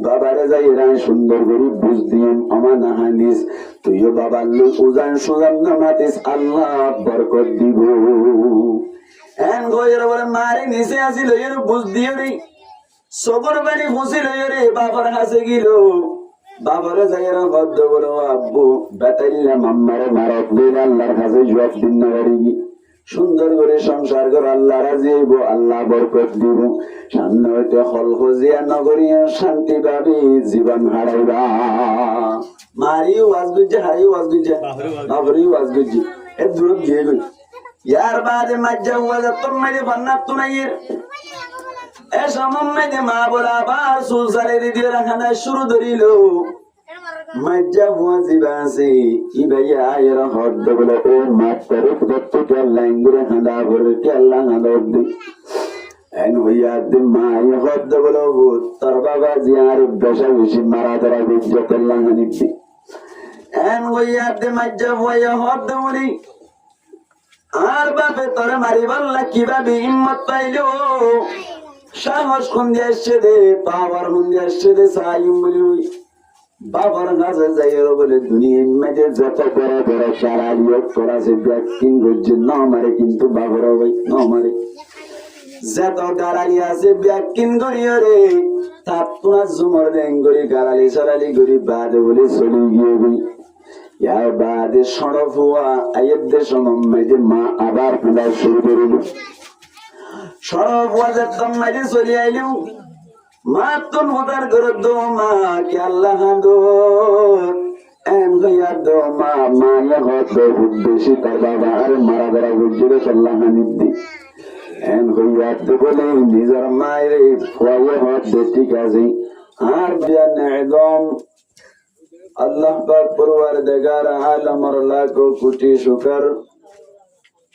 বাবারে যাই এরা সুন্দর করে বুঝ দিম আমার নাহানিস তুইও বাবার লোক উজান সুজান নামাতিস আল্লাহ বরকত দিব এন গইরা বলে মারি নিচে আসিল এর বুঝ দিও রে সবর বাড়ি ফুসিল রে বাবার কাছে গেল বাবারে যাইরা বদ্ধ বলো আব্বু বেটাইলাম আম্মারে মারত দিন আল্লাহর কাছে জবাব দিন না পারিবি সুন্দর করে সংসার কর আল্লাহ রাজি হইব আল্লাহ বরকত দিব সামনে হইতে খলখজিয়া নগরীয় শান্তি পাবি জীবন হারাইবা মারিও ওয়াজ গুজে হারিও ওয়াজ গুজে বাবরিও ওয়াজ গুজে এ দূর গিয়ে গই ইয়ার বাদে মাজ্জা ওয়াজ তোমারে বান্না তুনাইয়ের এ সমম্মে মা বলা বার সুসারে দিয়ে রাখানা শুরু ধরিল মাজ্জা ওয়াজিবাসি ইবাইয়া এরা হদ্দ বলে ও মাত্র দত্ত কেল্লা ইঙ্গুরে হাঁদা ভরে কেল্লা হাঁদে এন হইয়া দে মাই হদ্দ বলে ও তোর বাবা জিয়ার বেশা বেশি মারা ধরা বিজ্জ কেল্লা হানিবি এন হইয়া দে মাজ্জা হইয়া হদ্দ বলি আর বাপে তোরে মারিবার কিভাবে হিম্মত পাইলো সাহস কোন দিয়ে আসছে দে পাওয়ার কোন দিয়ে আসছে দে সাইম বলি বাবার কাছে যাইরো বলে দুনিয়ার মাঝে যত বড় বড় চারালিও তোরা সে ব্যক্তি গজ্জে না মারে কিন্তু বাবার ভাই না মারে যত গাড়ালি আছে ব্যক্তি গড়িয়ে রে তাপ তোরা জুমর দেন গড়ি গাড়ালি সারালি গড়ি বাদে বলে চলে গিয়ে বই ইয়ার বাদে সড়ক হওয়া আয়ের সময় মা আবার ফেলা শুরু করিল সড়ক হওয়া যেতাম মাঝে চলে আইলেও মা তোর মোদার ঘর দো মা কে আল্লাহ দো এন হইয়া দো মা মায়া হত বেশি তার বাবা আর মারা ধরা গুজরে আল্লাহ নিদি এন হইয়া দো বলে নিজের মায়ের ফুয়াইয়া হত ঠিক আছে আর বিয়ান একদম আল্লাহ পাক পরওয়ারদিগার আলমের লাখো কোটি শুকর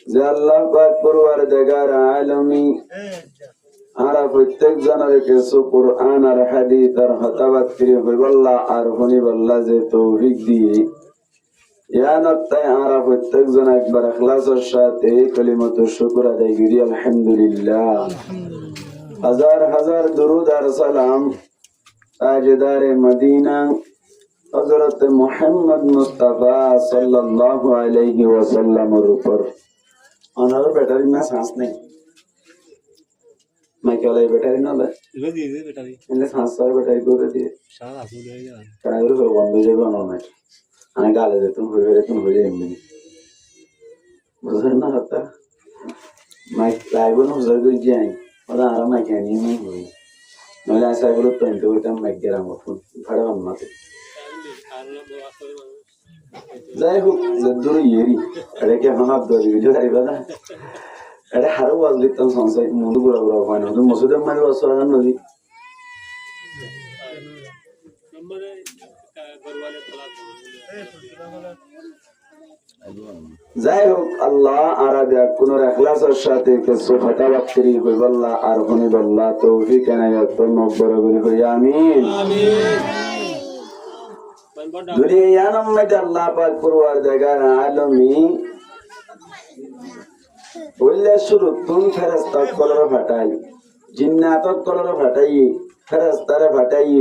যে আল্লাহ পাক পরওয়ারদিগার আলমী আরা প্রত্যেক জনের কিছু কোরআন আর হাদিস আর হতাবাত করে হইবল্লাহ আর হনিবল্লাহ যে তৌফিক দিয়ে ইয়ানতাই আরা প্রত্যেক জন একবার ইখলাসের সাথে কালিমাতু শুকর আদায় করি আলহামদুলিল্লাহ হাজার হাজার দরুদ আর সালাম তাজদারে মদিনা হযরত মুহাম্মদ মুস্তাফা সাল্লাল্লাহু আলাইহি ওয়াসাল্লামের উপর ওনার ব্যাটারি में सांस नहीं मैं क्या ले बैटरी ना ले इधर दे बैटरी इनने सांस सारे बैटरी को दे दिए सारा आसू ले जा कराइरो फिर बंद हो जाएगा ना मैं आने गाले दे तुम हो जाए इनमें मुझे ना होता मैं लाइव में उधर को जाए और आराम मैं क्या नहीं हुई मैं ऐसा बोलो तो इनको इतना मैं गिरा मुझको खड़ा बनना थे যাই হোক দূর ইয়েরি এটা কি এখন আপনার ভিডিও হারিবা না এটা হারো ওয়াজ লিখতাম সংসার মধু গুড়া গুড়া হয় না মসুদ মানে ওয়াজ করা নদী যাই হোক আল্লাহ আরাবিয়া কোন ইখলাসের সাথে কিছু ফাতাওয়াত করি হইবল্লাহ আর হনিবল্লাহ তৌফিক এনায়েত নব্বর করি হই আমিন আমিন দুনিয়ার মধ্যে আল্লাহ পাক পরওয়ারদিগার আলমী বললে শুরু তুম ফেরেশতা কলর ফাটাই জিন্নাত কলর ফাটাই ফেরেশতারে ফাটাই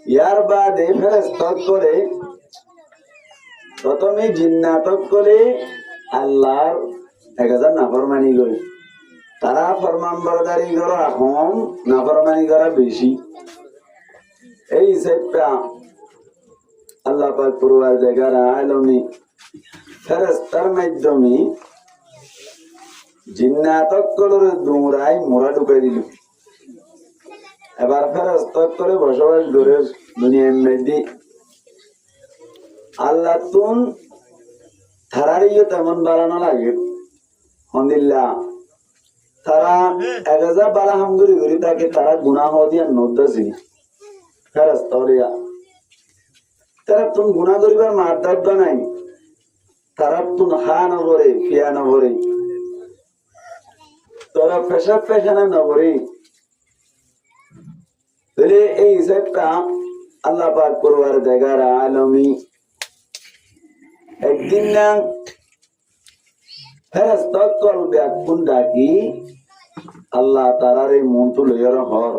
ইয়ার বাদে ফেরেশতা করে প্রথমে জিন্নাত করে আল্লাহর 1000 নাফরমানি করে তারা ফরমানবরদারি করা কম নাফরমানি করা বেশি এই হিসাবটা আল্লাহ পাক পরওয়ারদিগার আলমী ফেরেশতার মাধ্যমে জিন্নাতক কলর দুমরাই মোরা ঢুকাই দিল এবার ফেরেশতা করে বসবাস করে দুনিয়ার মধ্যে আল্লাহ তুন থারারিও তেমন বাড়ানো লাগে আলহামদুলিল্লাহ তারা 1000 বালা হামগুরি করি তাকে তারা গুনাহ দিয়া নদ্দাসি ফেরেশতা হলিয়া তারা তুম গুনাহ করিবার মাদ্দাত নাই তারা তুন হা নগরে ফিয়া নগরে তোরা পেশাব পেশানা নগরে তাহলে এই হিসাবটা আল্লাহ পাক পরওয়ারদিগার আলমী একদিন না ফেরেশতা কল ব্যাকুন ডাকি আল্লাহ তারার এই মন তুলে হর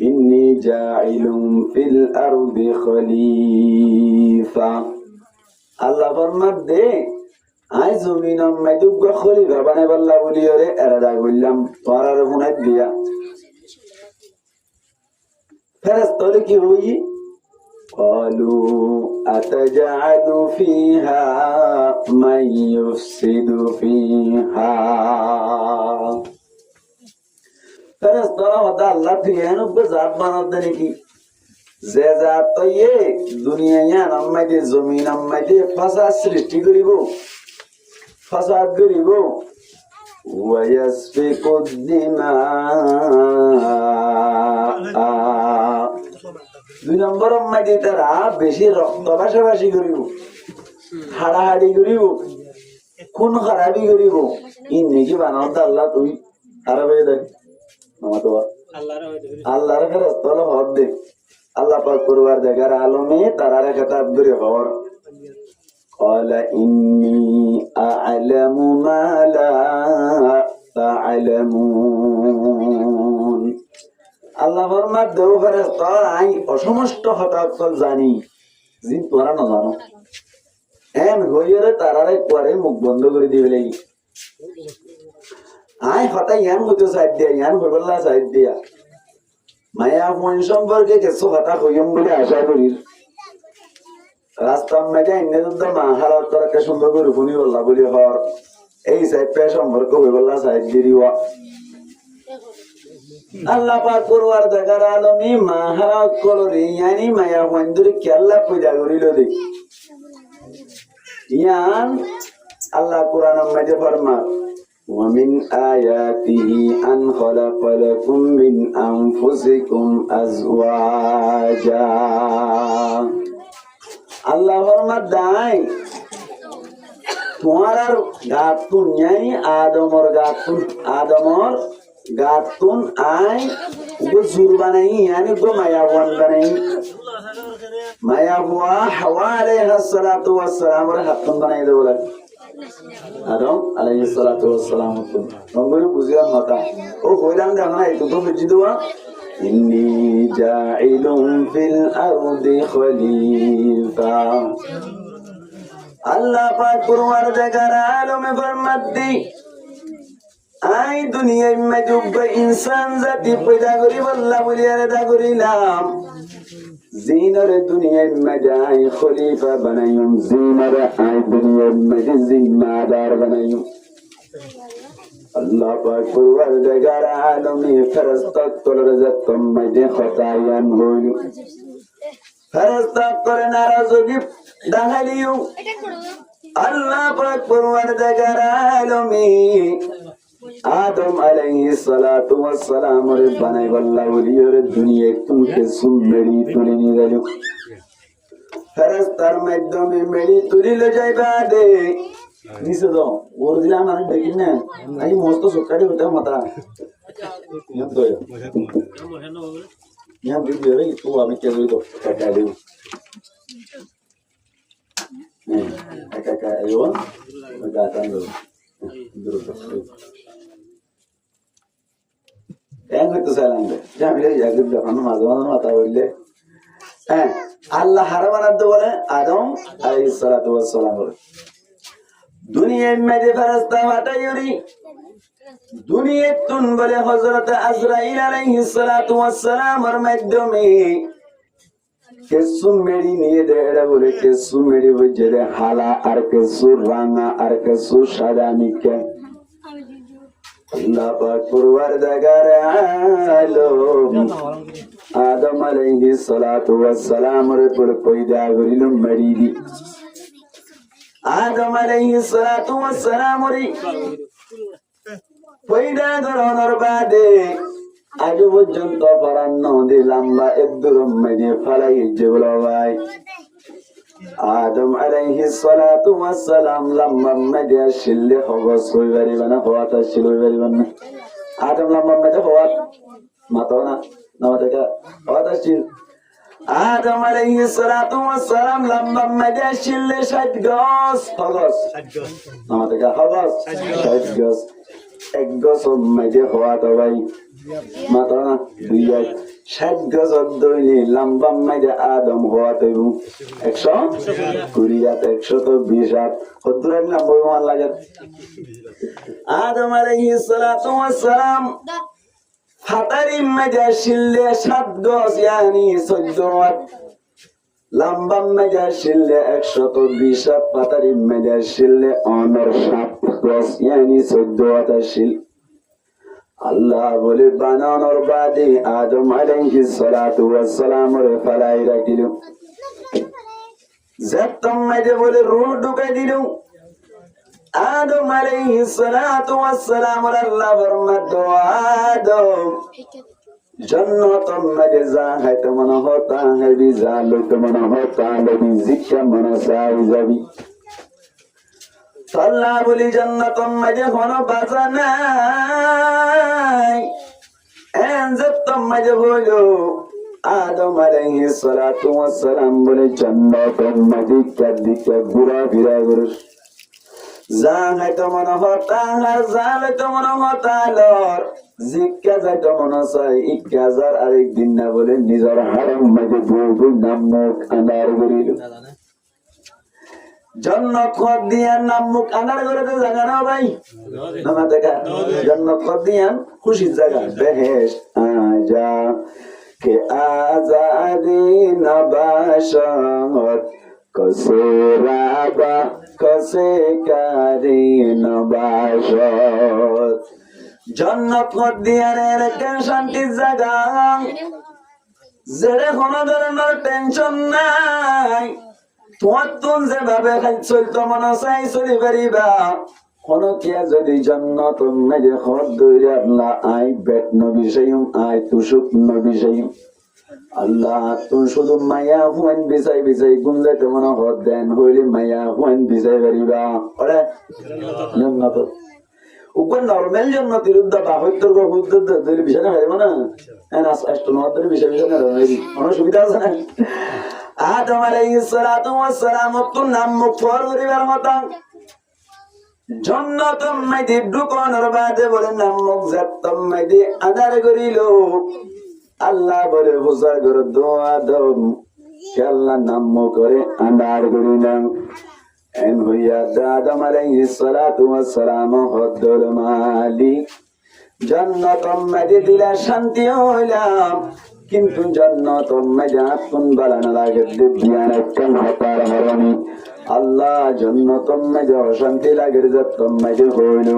ইন্নী জাইলুম ফিল আরদি খলিফা। আল্লাহ ফরমাত দে আই জমিন মেদুগ খলিফা বানাইবাল্লা বলি ওরে এরাদা বললাম তোর আর ফোনাই দিয়া ফেরেশতা কি হই قالوا أتجعل فيها من يفسد فيها ফেরেশতারা হতা আল্লাহ ফিয়ানো জাত বানাতে নাকি যে জাত তো এ দুনিয়ায় আম্মাই দে জমিন আম্মাই দে ফাসাদ সৃষ্টি করিব ফাসাদ করিব ওয়ায়াসফিকু দিমা। দুই নম্বর আম্মাই দে তারা বেশি রক্ত ভাসাভাসি করিব হাড়াহাড়ি করিব খুন খারাপি করিব ইন্নি কি বানাতে আল্লাহ তুই খারাপ হয়ে দেখ আল্লাহর ফেরেশতা হদ দে আল্লাহ পাক করবার জায়গার আলমে তারার খেতাব করে হর قال إني أعلم ما لا تعلمون। আল্লাহ ফরমাত দেও ফেরেশতা আই অসমস্ত হঠাৎ জানি জি তোরা না জানো এন হইরে তারারে পরে মুখ বন্ধ করে দিবে লাগি আই হঠাৎ ইয়ান হইতে সাইড দিয়া ইয়ান হইবল্লা সাইড দিয়া মায়া ফোন সম্পর্কে কিছু হঠাৎ হইম বলে আশা করি রাস্তার মেঘে এনে যদি মা হারাত তারা সুন্দর করে ফোনি বললা বলি হর এই সাইড সম্পর্ক হইবল্লা সাইড দিওয়া আল্লাহ পাক করবার দেখার আলমী মা হারাত করলি ইয়ানি মায়া ফোন ধরে কেল্লা পূজা করিল দে ইয়ান আল্লাহ কোরআন মেঘে ফরমাত ومن آياته أن خلق لكم من أنفسكم أزواجا। আল্লাহ ফরমাত দাই তোমার গাতুন ইয়ানি আদমর গাতুন আই জুর বানাই ইয়ানি গো মায়া ওয়ান বানাই মায়া হুয়া হাওয়া আলাইহিস সালাতু ওয়াস সালাম এর হাতুন বানাই দেব বলে আদম আলাইহিস সালাতু ওয়াস সালাম নঙ্গরে বুঝিয়া মাতা ও কইলাম দেখো না এত তো বুঝি দেওয়া ইন্নী জাইলুম ফিল আরদি খলিফা। আল্লাহ পাক কুরআন জায়গার আলমে ফরমাত দি আই দুনিয়ায় মেজুব ইনসান জাতি পয়দা করি আল্লাহ বলিয়া দা করিলাম জিনরে দুনিয়ায় মজাই খলিফা বানাইম জিনরে আই দুনিয়ায় মজে জিম্মাদার বানাইম। আল্লাহ পাক কুরআন জায়গার আলমে ফেরেশতা তোলরে যতম মজে খতায়ান হইল ফেরেশতা করে নারাজগি দাহালিও আল্লাহ পাক কুরআন জায়গার আলমে আদম আলাইহিস সালাতু ওয়াস সালাম রে বানাই বল্লা ওলিয়র দুনিয়া তুমকে সুমেড়ি তুলে নিয়ে গেল ফেরেশতার মাধ্যমে মেড়ি তুলিলে যাইবা দে নিছে দাও ওর দিলাম আমি দেখি না আই মস্ত সুকারি হতে মাতা নিয়ম তো নিয়ম দিবে রে তো আমি কে দিই তো কাটা দেব একা আইও গাতান দেব দূর আল্লাহ হারাবানাতে বলে আদম আলাইহিস সালাতু ওয়াস সালাম দুনিয়ায় মেজে ফেরেশতা পাঠাইরি দুনিয়ায় তুন বলে হযরত আজরাইল আলাইহিস সালাতু ওয়াস সালামের মাধ্যমে কেসু মেড়ি নিয়ে দেড়া বলে কেসু মেড়ি বজে হালা আর কেসু রাঙা আর কেসু সাদা মিকে আল্লাহ পাক কুরআন জায়গার আলম আদম আলাইহিস সালাতু ওয়াস সালাম রে পুর পয়দা করিল মেড়ি দি আদম আলাইহিস সালাতু ওয়াস সালাম রে পয়দা করানোর বাদে আজ পর্যন্ত পরান্ন দি লম্বা একদম মেনে ফলাই যেগুলো ভাই আদম আলাইহিস সালাতু ওয়াস সালাম লম্বা মেনে শিল্লে হগস হই পারিবানা হওয়াটা ছিল পারিবানা আদম লম্বা মেনে হওয়া মাতো না নামাটা হওয়াটা ছিল আদম আলাইহিস সালাতু ওয়াস সালাম লম্বা মেনে শিল্লে 60 গজ হগস নামাটা হগস 60 গজ এক গজ মেনে হওয়াটা ভাই মাতো না দুই 60 গজ দৈনি লম্বা মাইজা আদম হওয়া তৈব 120 হাত 120 হাত কদ্দুরের নাম বইমান লাগে আদম আলাইহিস সালাতু ওয়াস সালাম ফাতারি মাইজা শিললে 7 গজ ইয়ানি 14 হাত লম্বা মাইজা শিললে 120 হাত ফাতারি মাইজা শিললে অনর 7 গজ ইয়ানি 14 হাত শিল আল্লাহ বলে বানানোর বাদে আদম আলাইহিস সালাতু ওয়াস সালাম রে ফালাই রাখিল যতম মাঝে বলে রূহ ঢুকাই দিল আদম আলাইহিস সালাতু ওয়াস সালাম আল্লাহ ফরমাত আদম জান্নাতুম মাঝে যা হাইতে মনে হতা হবি যা লইতে মনে হতা হবি জিক্কা মনে চাই যাবি আল্লাহ বলি জান্নাতুম মাঝে কোনো বাজা নাই জান্নাতুম মাঝে হলো আদম আলাইহিস সালাতু ওয়াস সালাম বলে জান্নাতুম মাঝে কাদিকে ঘুরা ফিরা করে যা হাইতে মনে হতা যা লইতে মনে হতা লর জিক্কা যাইতে মনে চাই 1000 আরেকদিন না বলে নিজের হারাম মাঝে বউ নাম মুখ আন্দার করিল জন্নত খদ দিয়ান নাম মুখ আনার করে তো জায়গা না ভাই না দেখা জন্নত খদ দিয়ান খুশির জায়গা বেহেশ আজা কে আজাদি নবাশত কসে রাবা কসে কারি নবাশত জন্নত খদ দিয়ানের একটা শান্তির জায়গা যেটা কোনো ধরনের টেনশন নাই তোমার তুন যেভাবে চলতো মনে চাই চলি পারিবা কোন কিয়া যদি জান্নাত মেজে খদ দইরে আল্লাহ আই বেট নবী সাইম আই তুসুক নবী সাইম আল্লাহ তুই শুধু মায়া হুয়ান বিছাই বিছাই গুনলে তো মনে হদ দেন হইলে মায়া হুয়ান বিছাই পারিবা ওরে জান্নাত উপর নরমাল জান্নাতের উদ্দা বাহত্তর গো হুদ্দুদ দইলে বিছানা হয় না এনাস অষ্টনবদের বিছানা রইবি কোনো সুবিধা আছে না আদম আলাইহিস সালাতু ওয়াস সালাম তো নাম মুখ ফর করিবার মত জান্নাতুম মাইদি ঢুকানোর বাদে বলে নাম মুখ জাতম মাইদি আদার করিল আল্লাহ বলে বুঝা করে দোয়া আদম আল্লাহ নাম মুখ করে আদার করিলাম এন হইয়া আদম আলাইহিস সালাতু ওয়াস সালাম হদ্দুল মালিক জান্নাতুম মাইদি দিলা শান্তি হইলাম কিন্তু জান্নাতুম মাজাতুন বালানা লাগে দিয়ান একখান হতার হরণি আল্লাহ জান্নাতুম মাজ শান্তি লাগে জান্নাতুম মাজ হইল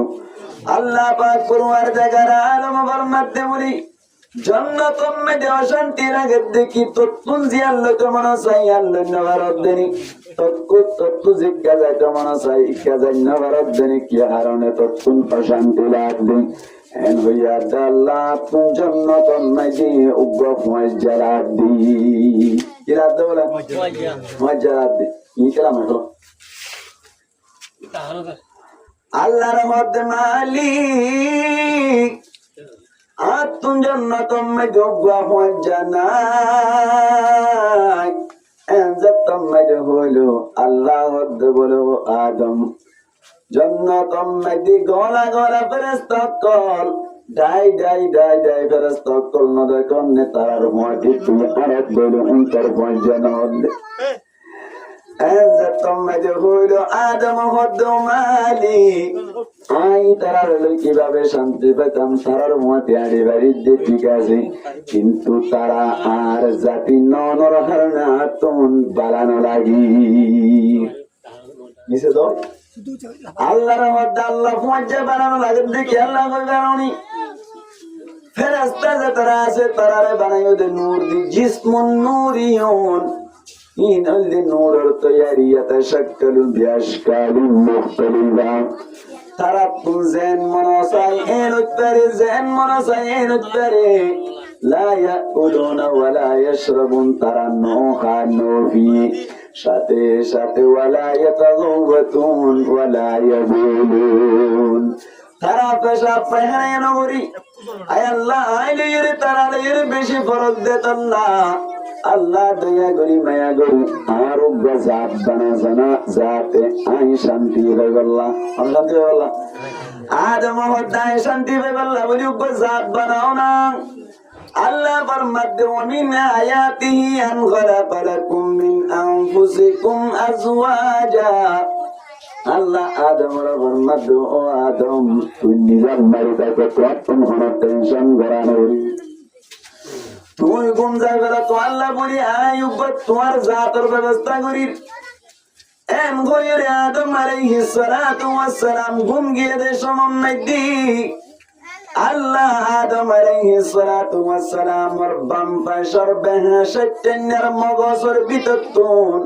আল্লাহ পাক কুরআন জাগার আলম ফরমাতে বলি জান্নাতুম মাজ শান্তি লাগে দেখি ততুন জিয়াল্লো তো মন চাই আল্লাহ নবরত দেনি তত্তু জিজ্ঞা যায় তো মন চাই ইকা যায় নবরত দেনি কি হারণে ততুন শান্তি লাগবে এন হইয়া আল্লাহ তুম জান্নাতুম মাজি উগ্র মুআজ্জালাত দি কিরাত বলে মুআজ্জালাত দি কি কালাম হলো আল্লাহর রহমত মালিক আতুম জান্নাতুম মাজি উগ্র মুআজ্জালাত এন জান্নাতুম মাজি হলো আল্লাহ বলো আদম জান্নাতুম মাজি গলা গলা ফেরেশতা call die die die die ফেরেশতা কল নদে কোনে তার মাটি তুই আরত বলো অন্তর পয়জানদ জান্নাতুম মাজি হইলো আদম হদ মালিক আই তারার লই কিভাবে শান্তি পেতাম তারার মতে আড়ি বাড়ি ঠিক আছে কিন্তু তারা আর জাতি ননর হারনা তুন বালানো লাগি নিছে তো আল্লাহর মধ্যে আল্লাহ পৌঁছে বানানো লাগে দেখি আল্লাহ কই বানানি ফেরেশতা যারা আছে তারারে বানাইও দে নূর দি জিসমুন নূরিয়ুন ইন আল নূরের তৈয়ারি ইয়াতাশাক্কালু বিআশকালিন মুখতালিফা তারা পুজেন মনসাই এন উত্তরে জেন মনসাই এন উত্তরে লা ইয়াকুলুনা ওয়ালা ইয়াশরাবুন তারা নো খানো ফি সাথে সাথে ওয়ালা ইয়াতাগাওয়াতুন ওয়ালা ইয়াবুলুন তারা পেশা পায়খানা নগরী আয় আল্লাহ আইলে এর তারা এর বেশি ফরক দেত না আল্লাহ দয়া করি মায়া করি আর জাত বানা জানা যাতে আই শান্তি পাই আল্লাহ শান্তি পাই আল্লাহ আদম হদায় শান্তি পাই আল্লাহ বলি জাত বানাও না আল্লাহ ফরমাতে ওমিন আয়াতিহি আন খালাকা লাকুম মিন আনফুসিকুম আজওয়াজা আল্লাহ আদমর ফরমাতে ও আদম তুই নিজের বাড়িতে কত কোনো টেনশন করানো তুই ঘুম যাবে তো আল্লাহ বলি আইয়ুব তোমার জাতের ব্যবস্থা করি এম গয়রে আদম আলাইহিস সালাতু ওয়াস সালাম ঘুম গিয়ে দে সমন্বয় দি আল্লাহ আদম আলাইহিস সালাতু ওয়াস সালাম আর বাম পাশের বেহাশাতের মগজের ভিতরতুন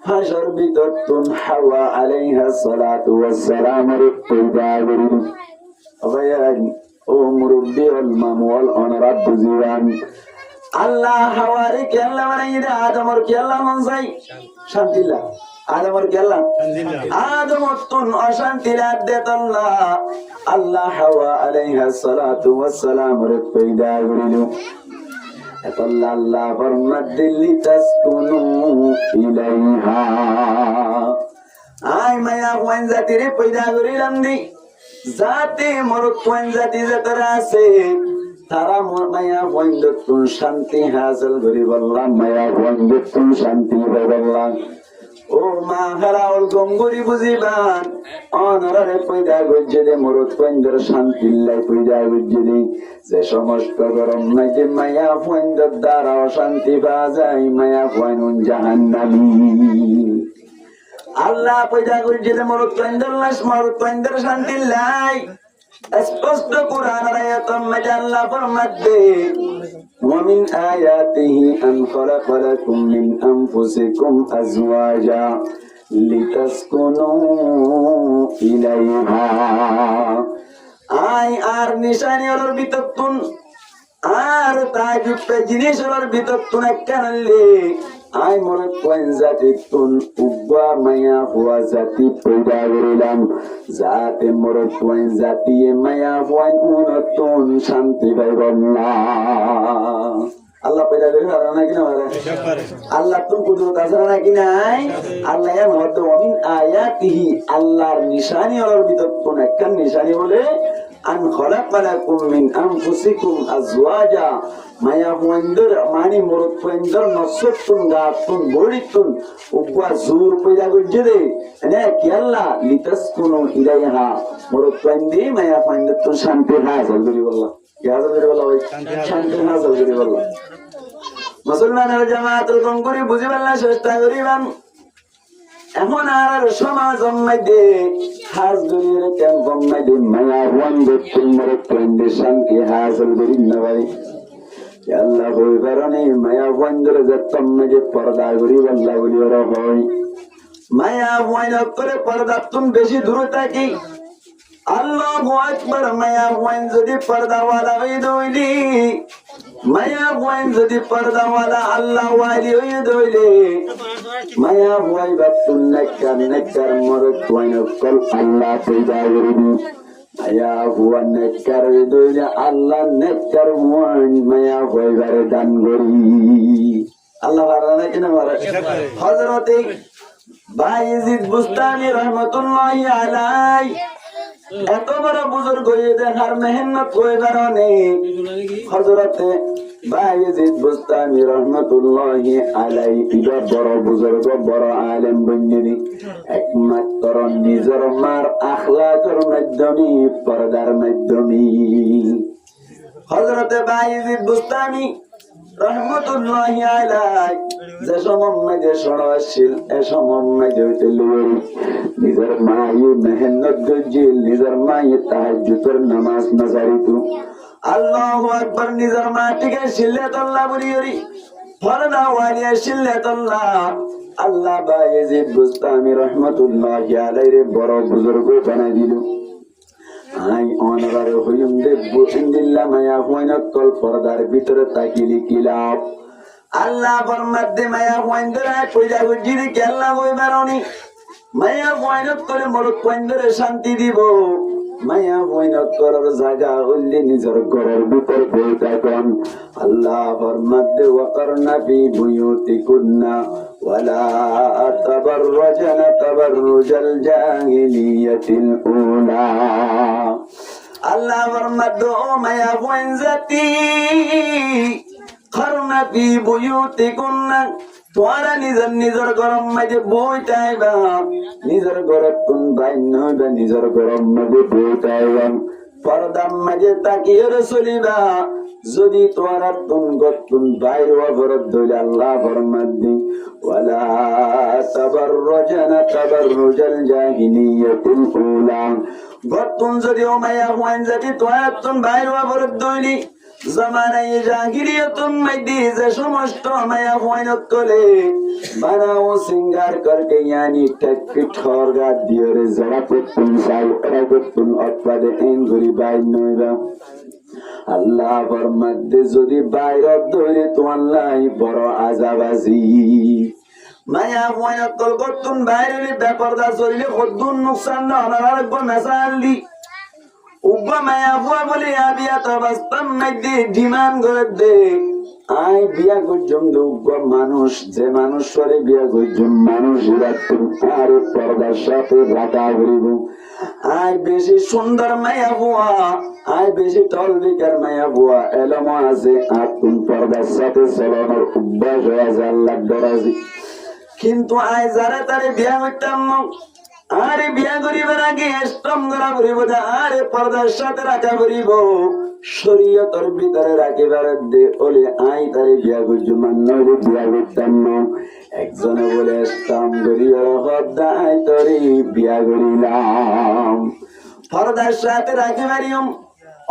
হাজার ভিতরতুন হাওয়া আলাইহিস সালাতু ওয়াস সালাম এর পয়দা করি আবায়ান ও মুরব্বি ওয়াল মামওয়াল অনরাব বুজিয়ান আল্লাহ হাওয়ারে কে আল্লাহ বানাইয়া আদমর কে আল্লাহ মন চাই শান্তিলা আদমর কে আল্লাহ আদমর তুন অশান্তি রাত আল্লাহ আল্লাহ হাওয়া আলাইহিস সালাতু ওয়াস সালাম এর পয়দা করিল আল্লাহ আল্লাহ ফরমাদিল্লি তাসকুনু ইলাইহা আই মায়া ওয়ান জাতিরে পয়দা করিলাম দি জাতি মরত ওয়ান জাতি যারা আছে তারা মায়া ওয়ান শান্তি হাসিল করি বললাম মায়া ওয়ান শান্তি বললাম ও মা হারাউল গঙ্গুরি বুঝিবান অনরে পয়দা গজ্জে দে মরত ওয়ান শান্তি লাই পয়দা গজ্জে দে যে সমস্ত গরম নাকি মায়া ওয়ান দ্বারা শান্তি বাজাই মায়া ওয়ান জাহান্নামী আল্লাহ পয়দা গজ্জে দে মরত ওয়ান শান্তি লাই স্পষ্ট কুরআন আয়াতম মধ্যে আল্লাহ ফরমাতে ওয়া মিন আয়াতিহি আন খালাকা লাকুম মিন আনফুসিকুম আজওয়াজা লিতাসকুনু ইলাইহা আই আর নিশানির ভিতরতুন আর তাজুবে জিনিসের ভিতরতুন একখানলে আই মনে কোন জাতি তুন উব্বা মায়া হুয়া জাতি পয়দা করিলাম যাতে মরে কোন জাতি মায়া হুয়া উনতুন শান্তি পাইবেন না আল্লাহ পয়দা করে নাকি না আল্লাহ তুম কুদরত আছে নাকি নাই আল্লাহ এর মধ্যে ওমিন আয়াতিহি আল্লাহর নিশানি ওর ভিতর কোন একটা নিশানি বলে আন খালাকা লাকুম মিন আনফুসিকুম আজওয়াজা মায়া হুয়াইন্দর মানি মরত হুয়াইন্দর নসতুন গাতুন বড়িতুন উবা জুর পয়দা গজ্জে দে এনে কি আল্লাহ লিতাসকুনু ইলাইহা মরত হুয়াইন্দি মায়া হুয়াইন্দর তো শান্তি হাসিল করি বললাম কি হাসিল করি বললাম শান্তি হাসিল করি বললাম মুসলমানের জামাতুল গঙ্গুরি বুঝিবাল্লা চেষ্টা করিবাম এখন আর সমাজ মধ্যে হাজ দরির ক্যাম্প মধ্যে মায়া ওয়ান দেখুন মরে কেন্দ্রে শান্তি হাসিল করি না ভাই আল্লাহ হই কারণে মায়া ওয়ান ধরে যেতাম যে পর্দা করি আল্লাহ বলি ওরা হয় মায়া ওয়ান করে পর্দা তুমি বেশি দূরে থাকি আল্লাহু আকবার মায়া ওয়ান যদি পর্দাওয়ালা হই দইলি মায়া ওয়ান যদি পর্দাওয়ালা আল্লাহ ওয়ালি হই দইলে মায়া ওয়াই বাতুন নেককার মরত ওয়ান কল আল্লাহ পয়দা করিনি মায়া ওয়ান নেককার দইলে আল্লাহ নেককার ওয়ান মায়া ওয়াই বারে দান করি আল্লাহ বারানা কিনা মারা হযরতে বায়েজিদ বুস্তামি রাহমাতুল্লাহি আলাইহি এত বড় বুজুর্গ হয়ে দেখার মেহনত করে কারণে হযরতে বায়েজিদ বুস্তামি রাহমাতুল্লাহি আলাইহি ইবা বড় বুজুর্গ বড় আলেম বন্যনি একমাত্র নিজের মার আখলাকের মাধ্যমে পর্দার মাধ্যমে হযরতে বায়েজিদ বুস্তামি রহমতুল্লাহি আলাইহি যে সময় সরাসিল এ সময় নিজের মায়ের মেহনত গজিল নিজের মায়ের তাহাজ্জুদের নামাজ নাজারিতু আল্লাহু আকবার নিজের মাটিকে শিল্লাতুল্লাহ বলিয়রি ফরদা ওয়ালিয়া শিল্লাতুল্লাহ আল্লাহ বায়েজিদ বুস্তামি রহমতুল্লাহি আলাইহি বড় বুজুর্গ বানাই দিল আই অনরারে হইম দেবু ইন্দিল্লাহ মায়া হুয়াইনত কল পর্দার ভিতরে তাকিলি কিলাপ আল্লাহ ফরমাতে মায়া হুয়াইন্দরা পয়দা গজ্জিদি কে আল্লাহ হই বারনি মায়া হুয়াইনত করে মরত হুয়াইন্দরে শান্তি দিব মায়া হুয়াইনত করার জায়গা হইলে নিজের ঘরের ভিতর বই থাকুন আল্লাহ ফরমাতে ওয়াকারনা ফি বুয়ুতিকুন্না ওয়ালা তাবাররাজনা তাবাররুজাল জাহিলিয়াতিল উলা আল্লাহ ফরমাদ ও মায়া ওয়ানজাতি খারনা ফি বুয়ুতিকুন্না তোরা নিজের নিজের গরম মাঝে বইটাইবা নিজের ঘরে কোন বাইন হইবা নিজের গরম মাঝে বইটাইবা পর্দার মাঝে তাকিয়ে চলিবা যদি তোরা তুন বাইর অবরোধ ধরে আল্লাহ ফরমাদি ওয়ালা তাবাররুজানা তাবাররুজাল জাহিলিয়াতিল উলা গতুন যদি ও মায়া হুয়ান জাতি তোরা তুন বাইর অবরোধ ধইলি জামানায় জাহিলিয়াতুন মধ্যে যে সমস্ত মায়া হুয়ান কলে বানাও সিঙ্গার করকে यानी টেক ঠরগা দিয়ে যারা তুন সাই ওরা তুন অপবাদে এন গরি বাইর নইবা আল্লাহ ফরমাদে যদি বাইরত ধরে তোমার বড় আযাব আছে মায়া হুয়ান কল গতুন বাইরে বেপরদা চলিলে কদ্দুন নুকসান না হনার গো মেসালি উগ্র মায়া হুয়া বলে বিয়া তো বাস্তব মধ্যে ডিমান্ড করে দে আই বিয়া করছম উগ্র মানুষ যে মানুষ করে বিয়া করছম মানুষ আর পর্দার সাথে রাখা করিব আই বেশি সুন্দর মায়া হুয়া আই বেশি তলবিকার মায়া হুয়া এলম আছে আর তুমি পর্দার সাথে চলানোর অভ্যাস হয়ে আছে আল্লাহ ডরাজি কিন্তু আই যারা তারে বিয়া করতাম আরে বিয়া করিবার আগে স্টম করা করিব আরে পর্দার সাথে রাখা করিব শরীয়তের ভিতরে রাখিবার দে ওলে আই তারে বিয়া করছি মান্নরে বিয়া করতাম না একজনে বলে স্টম করিবার হদাই তরে বিয়া করিলাম পর্দার সাথে রাখিবারিম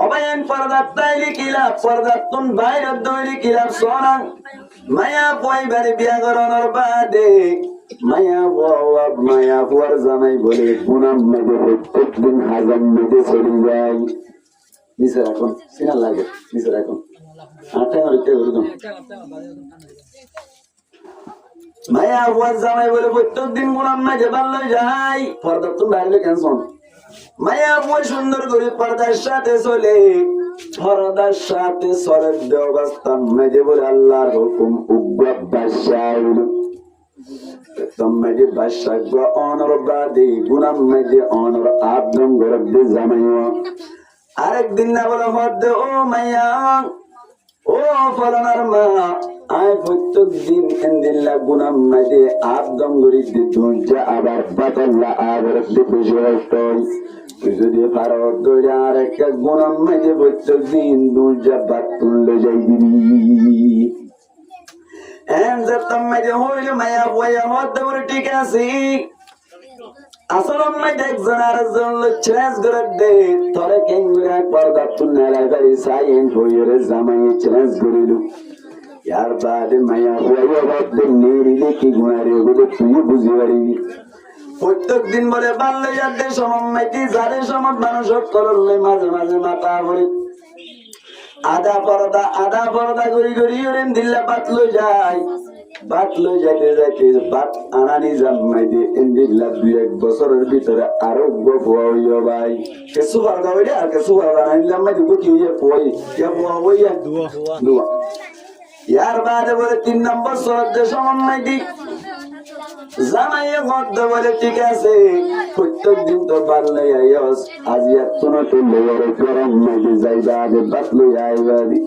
অবায়ন পর্দার তাইলে কিলাপ পর্দার তুন বাইরে দইলে কিলাপ সোনা মায়া পয়বারে বিয়া করানোর বাদে মায়া বুয়ার জামাই বলে গুনাম মেদে প্রত্যেকদিন হাজাম মেদে চলে যায় নিচে রাখুন সিনা লাগে নিচে রাখুন মায়া বুয়ার জামাই বলে প্রত্যেকদিন গুনাম মেদে ভালো যায় পর্দা তুমি বাইরে কেন শোন মায়া বুয়া সুন্দর করে পর্দার সাথে চলে পর্দার সাথে সরের অবস্থা মেদে বলে আল্লাহর হুকুম উগ্র বাদশাহ তোমাকে বাদশাহ অনর বাদে গুনাম মেদে অনর আদম গরবে জামাইও আরেকদিন না বলে হদে ও মায়া ও ফলানার মা আই প্রত্যেক দিন এন্দিল্লা গুনাম মেদে আদম গরি দুজা আবার বাতাল্লা আবার বিষয় যদি ভারত ধরে আর একটা গুনাম মেদে প্রত্যেক দিন দুজা বাত তুললে যাই দিবি হইল মায়া বয়া হতে বলে ঠিক আছে আসল একজন আর একজন চ্যালেঞ্জ করে দে তোরে কেঙ্গুরা পর্দা তুলনে লাইবারি সাইয়েন্ট হইরে জামাই চ্যালেঞ্জ করিল ইয়ার বাদে মায়া বয়া হতে নেরিলে কি গুণারে বলে তুই বুঝি পারিবি প্রত্যেক দিন বলে বাল্য যাতে সমম্মাইতি যাদের সমত মানুষ করলে মাঝে মাঝে মাথা ভরে আধা পর্দা করি দিল্লা বাতলো যায় বাতলো যাইতে যাইতে বাত আনানি জামাই দিয়ে ইন্দিল্লা 2-1 বছরের ভিতরে আরোগ্য ভুয়া হইয়া ভাই কেসু পর্দা হইলে আর কেসু পর্দা আনানি জামাই দিব কি হইয়া পই ভুয়া হইয়া দুয়া ইয়ার বাদে বলে 3 নম্বর সরদে সমন্বয় দি জামাইয়ে মধ্য বলে ঠিক আছে প্রত্যেক দিন তো বাড়লে আইস আজ এত নতুন লোয়ার গরম মেঘে যাইবা আগে বাতলো আইবাদি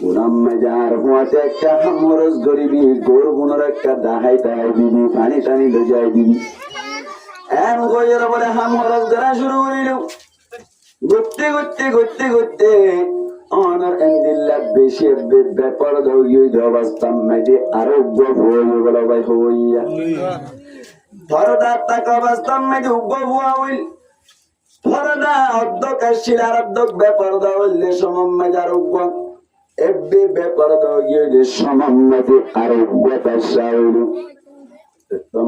গুনাম মেজে আর হুয়াতে একটা হামরস গরিবি গোর গুণের একটা দাহাই তাহাই দিবি পানি টানি লজাই দিবি এম গইয়ের বলে হামরস ধরা শুরু করিল ঘুরতে অনার এন্দিল্লা বেশি ব্যাপার দৌড়িয়ে অবস্থা মেজে আরো হয়ে গেল ভাই হইয়া ভরদা তাক অবস্থা মেজে উগ্র ভুয়া হইল ভরদা অর্ধক আসছিল আর অর্ধক ব্যাপার দৌড়লে সমম মেজে আর উগ্র এব্বে ব্যাপার দৌড়িয়ে সমম মেজে আর উগ্র পেশা হইল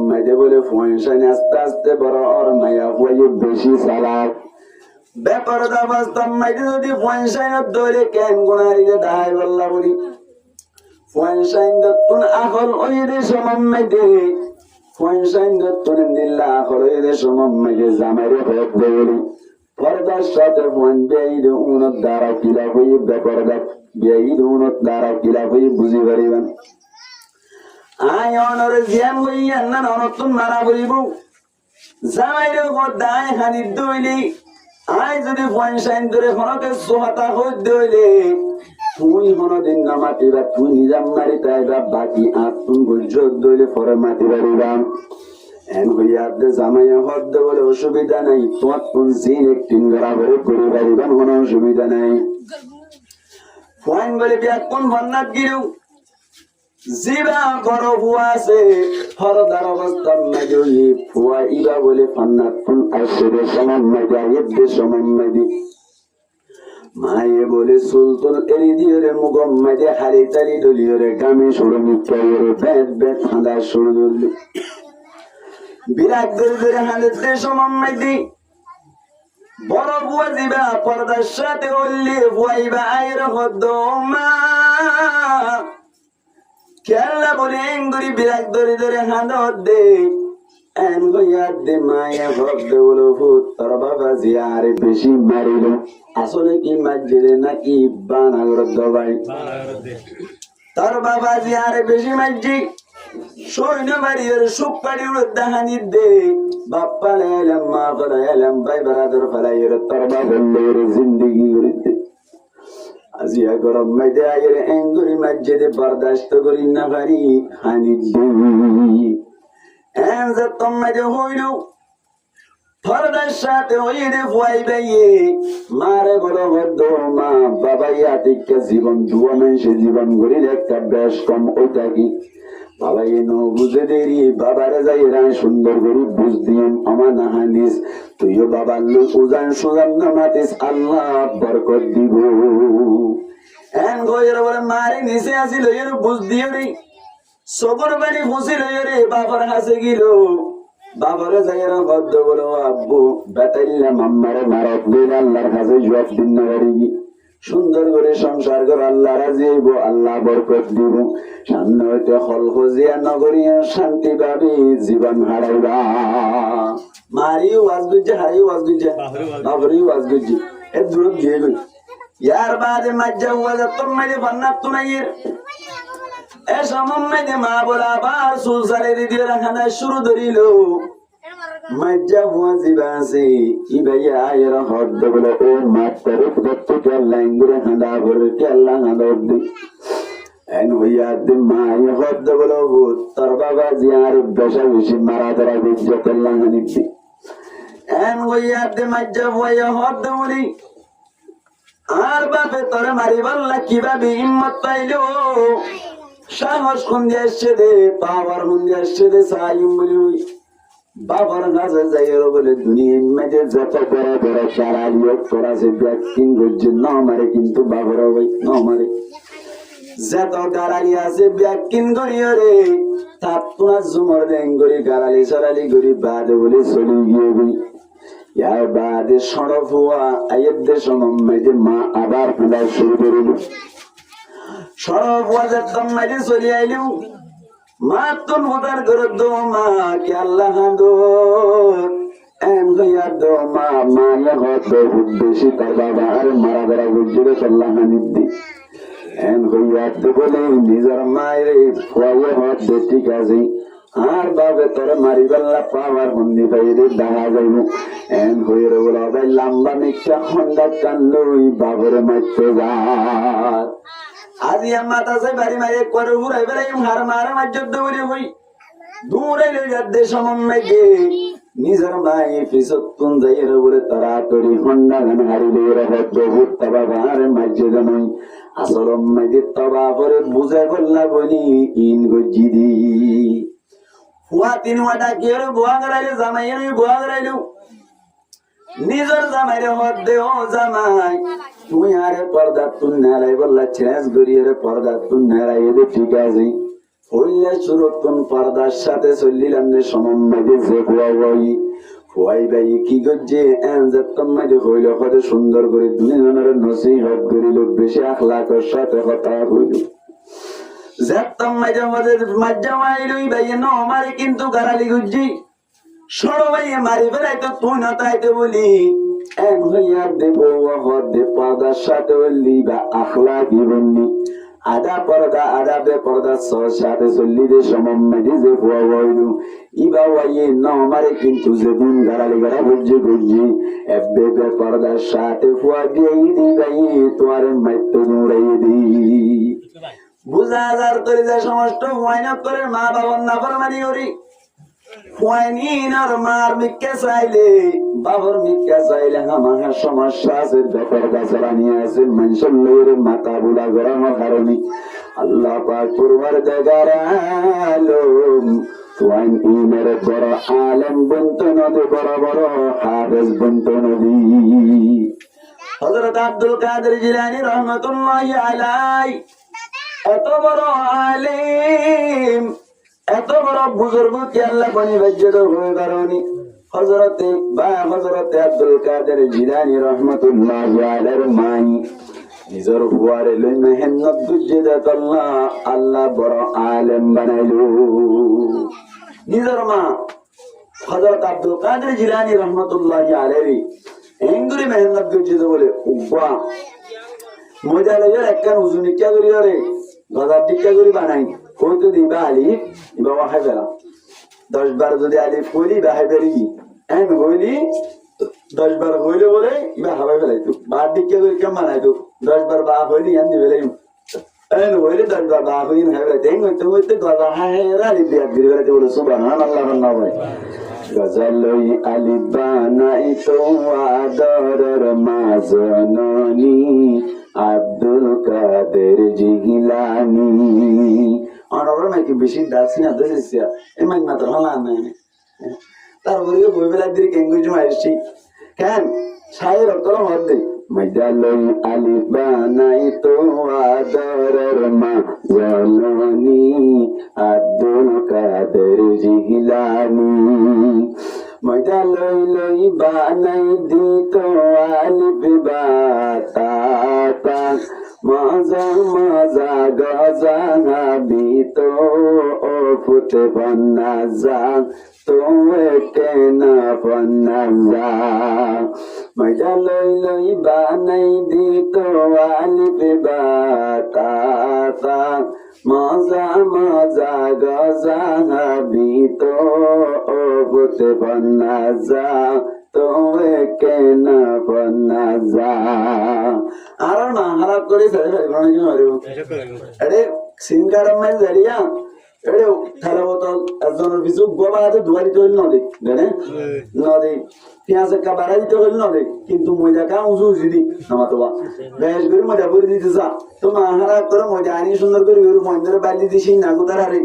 মেজে বলে ফোনসান আস্তে আস্তে বড় আর মায়া হয়ে বেশি চালাক ব্যাপার দাবাস্তাম মাইতে যদি ফোনসাইন ধরে কেন গুণারিকে দাহাই বললা বলি ফোনসাইন দত্তুন আখল ওইরে সমম মাইতে ফোনসাইন দত্তুন দিল্লা আখল ওইরে সমম মাইতে জামাইরে হক বলি পর্দার সাথে ফোন বেঈদ উনত দ্বারা কিলা হই ব্যাপার দাব বেঈদ উনত দ্বারা কিলা হই বুঝি পারিবেন আই অনরে জিয়ান হইয়া না নতুন মারা বলিব জামাইরে গদাই হানি দইলি আই যদি পয়সাইন ধরে হনকে সোহাতা হইতে হইলে তুই হনদিন না মাতিবা, তুই নিজাম মারি তাইবা, বাকি আর তুমি গুজর দইলে পরে মাতি পারিবা। এন হইয়া দে জামাইয়া হদ্দ বলে অসুবিধা নাই, তোমার কোন জিন একটিন গড়াগড়ি করে পারিবা, কোনো অসুবিধা নাই। ফয়েন বলে বিয়া কোন ভন্নাত গিরু জিবা বড় ফুয়া আছে হরদার অবস্থা মাঝি ফুয়া ইবা বলে ফান্নাত কোন আসরে সমান মাঝি আইয়ে সমান মাঝি মায়ে বলে সুলতুন এরি দিয়ে রে মুগম মাঝে হারি তারি দলিয়ে রে গামে সরু মিথ্যায় রে বেদ বেদ হাঁদা সরু দলি বিরাট ধরে ধরে হাঁদে সমান মাঝি বড় বুয়া দিবা পর্দার সাথে হল্লি বুয়াইবা আয়ের হদ্দ মা খেলা বলে এঙ্গুরি বিরাট ধরে ধরে হাঁদ দে এন গইয়া দে মায়া হদ্দ বলো ভূত তোর বাবা জিয়ারে বেশি মারিল আসলে কি মাঝিরে নাকি বানাগর দবাই তোর বাবা জিয়ারে বেশি মাঝি সৈন্য বাড়ির সুখ পাড়ি উড়াহানি দে বাপ্পা এলাম মা ফলা এলাম ভাই বারাদর ফেলাইয়ের তোর বাবার জিন্দগি উড়িতে আজিয়া গরম মাইদে আয়ের এঙ্গুরি মাঝে বরদাস্ত করি না পারি হানি দে এন যে তোম মাঝে হইল ফরদার সাথে হইরে ফুয়াই বাইয়ে মারে বড় হদ্দ মা বাবাই আতিকা জীবন দুয়া মানুষে জীবন গড়ির একটা বেশ কম ওইটা কি বাবাই নো বুঝে দেরি বাবারে যাই রায় সুন্দর করি বুঝ দিম আমার নাহানিস তুইও বাবার লোক উজান সুজান নামাতিস আল্লাহ বরকত দিব এন গইর বলে মারে নিচে আসিল এর বুঝ দিয়ে রে সবর বাড়ি ফুসিল রে বাবার হাসে গিল বাবারে যাইরা বদ্ধ বলো আব্বু বেতাইলাম আম্মারে মারত দিন আল্লাহর কাছে জবাব দিন না পারিবি সুন্দর করে সংসার কর আল্লাহ রাজি হইব আল্লাহ বরকত দিব সামনে হইতে হল খজিয়া নগরিয়া শান্তি পাবি জীবন হারাইবা মারিও ওয়াজ গুজে হারিও ওয়াজ গুজে বাবরিও ওয়াজ গুজে এ দূর দিয়ে গই ইয়ার বাদে মাজ্জা ওয়াজ তোমারে বান্নাত তুনাইয়ের এ সমম্মে মা বলা বা সুসারে দিয়ে রাখানা শুরু ধরিল মাজ্জা হুয়া জিবাসি ইবাইয়া আয়ের হদ্দ বলে ও মাত্তারে দত্ত কেল্লা ইঙ্গুরে হাঁদা ভরে কেল্লা হাঁদা দি এন হইয়া দে মাই হদ্দ বলে ও তোর বাবা জিয়ার বেশা বেশি মারা ধরা বিজ্জা কেল্লা হানি দি এন হইয়া দে মাজ্জা হুয়া হদ্দ বলি আর বাপে তোরে মারিবাল্লা কিভাবে হিম্মত পাইলো সাহস কোন দিয়ে আসছে দে পাওয়ার কোন দিয়ে আসছে দে সাইম বলি বাবার কাছে যাইয়ের বলে দুনিয়ার মাঝে যত বড় বড় চারালিও তোরা সে ব্যক্তি গজ্জে ন মারে কিন্তু বাবার ভাই ন মারে যত গাড়ালি আছে ব্যক্তিন গড়িয়ে রে তাপ তোমার জুমর দেন গড়ি গাড়ালি সরালি গড়ি বাদে বলে চলে গিয়ে গই ইয়ার বাদে সড়ক হওয়া আয়ের দেশ মাঝে মা আবার ফেলা শুরু করিল সড়ক হওয়া যেতাম মাঝে চলে আইলেও মা তোর মোটার করে দো মা কে আল্লাহ দো এন হইয়া দো মা মায়া হতো বেশি তার বাবা আর মারা বেড়া গুজরে আল্লাহ নিদি এন হইয়া দো বলে নিজের মায়ের ফুয়াইয়ে হত দে ঠিক আছে আর বাবে তোর মারি বেল্লা পাওয়ার মন্দি বাইরে দেখা যাইব এন হইয়ে বলা ভাই লম্বা মিক্সা খন্ডা কানলই বাবরে মারতে যা আজি মাতা যাই বাড়ি মারে করে ঘুরাই বেড়াই হার মারা মার্য দৌড়ে হই দূরে লইয়াদে সমন্বয় গে নিজের মাই পিছত তুন যাই বলে তাড়াতাড়ি হন্ডা গান হারিলে হদ্দ তবা বাহারে মার্য জানই আসল মাইদের তবা করে বুঝে বললা বলি ইন গজি দি হুয়া তিন ওয়াটা কে বুয়া গড়াইলে জামাইয়ের বুয়া গড়াইলো নিজের জামাইরে হদ্দে ও জামাই তুই আরে পর্দা তুন নেড়াই বললা ছেঁচ গড়িয়ে পর্দা তুন নেড়াই এদের ঠিক আছে হইলে সুরক্ষণ পর্দার সাথে চলিলাম যে সমম্মাইতে যে হুয়া হই হুয়াই ভাই কি করছে এন যে তোমাইতে হইল কত সুন্দর করে দুজনের নসিহত করিল বেশি আখলাকের সাথে কথা হইল যে তোমাইতে হতে মাজ্জা মাইলই ভাই ন আমারে কিন্তু গারালি গুজি সরো ভাই মারি বেড়াইতো তুই না তাইতে বলি এন হইয়া দেব হদে পর্দার সাথে বললি বা আখলা কি বললি আদা পর্দা আদা বে পর্দা সাথে চল্লিদে সমম্মাদি যে ফুয়া হইলু ইবা ওয়াইয়ে নমারে কিন্তু যেদিন গাড়ালি গাড়া বুঝে বুঝি এবে বে পর্দার সাথে ফুয়া দিয়ে দি গাই তোমার মাইত্য নুড়াই দি বুঝা হাজার করে যায় সমস্ত হুয়াইনা করে মা বাবার না ফরমানি করি হুয়াইনিন আর মার মিক্কে চাইলে বাবার মিক্কে চাইলে আমার সমস্যা আছে ব্যাপার গাছরা নিয়ে আছে মানুষের লোকের মাথা বুলা গড়ানোর কারণে আল্লাহ পাক পূর্বার দেখারালম হুয়াইনের বড় আলেম বন্ত নদী বড় বড় হাফেজ বন্ত নদী হযরত আব্দুল কাদের জিলানী রহমাতুল্লাহি আলাইহি এত বড় আলেম এত বড় বুজুর্গ কি আল্লাহ বনি বজ্জত হয়ে কারণে হযরতে আব্দুল কাদের জিলানী রাহমাতুল্লাহি আলাইহির মাই নিজের হুয়ারে লই মেহনত বুঝিদাত আল্লাহ বড় আলেম বানাইলো নিজের মা হযরত আব্দুল কাদের জিলানী রাহমাতুল্লাহি আলাইহি এঙ্গুরি মেহনত বুঝিদাত বলে উব্বা মজা লাগে একখান উজুনিকা করি রে গজার টিকা করে বানাই কই তো দিবা আলিফ ইবা ওয়াহাই বেলা 10 বার যদি আলিফ কইলি বাহাই বেরি এন হইলি 10 বার হইলে বলে ইবা হাবাই বেলাই তো বার টিকা করে কেমন বানাই তো 10 বার বা হইলি এন দিবেলাই এন হইলে 10 বার বা হইন হাই বেলাই দেন হইতে গজা হাই আলিফ দিয়া দিবে বেলাই বলে সুবহানাল্লাহ আল্লাহ ভাই গজলই আলিফ বানাই তো আদরের মাজননি আব্দুল কাদের জিলানী অনর মাইকে বেশি দাসি না দসিয়া এই মাইক মাত্র হলা না তারপরে বই বেলা দিকে কেঙ্গুজ মাইছি কেন শায়ের কলম হদে মজালই আলিফ বানাই তো আদরের মা জালানি আব্দুল কাদের জিলানী মজালই বানাই দিত আলিফ বা তা মাজা মাজা গজা হাবিত ও ফুটে বন্না যা তো কেনা বন্না যা মজা লই বানাই দিত আলিফ বা তা মাজা মাজা গজা হাবিত ও ফুটে বন্না যা তোমে কেনা বন্না যা আর না হারাপ করে এড়ে সিম কার্ড মাইল দাঁড়িয়া এড়ে খেলা বোতল একজনের পিছু গোবা হাতে ধোয়ারি তৈরি নদী জানে নদী পেঁয়াজ একটা বাড়া দিতে হইল নদী কিন্তু মজা কা উঁচু উঁচু দি নামাতো বা বেশ করে মজা করে দিতে চা তো মা হারাপ করে মজা আনি সুন্দর করে গরু মন্দিরে বালি দিছি না গুতার হারে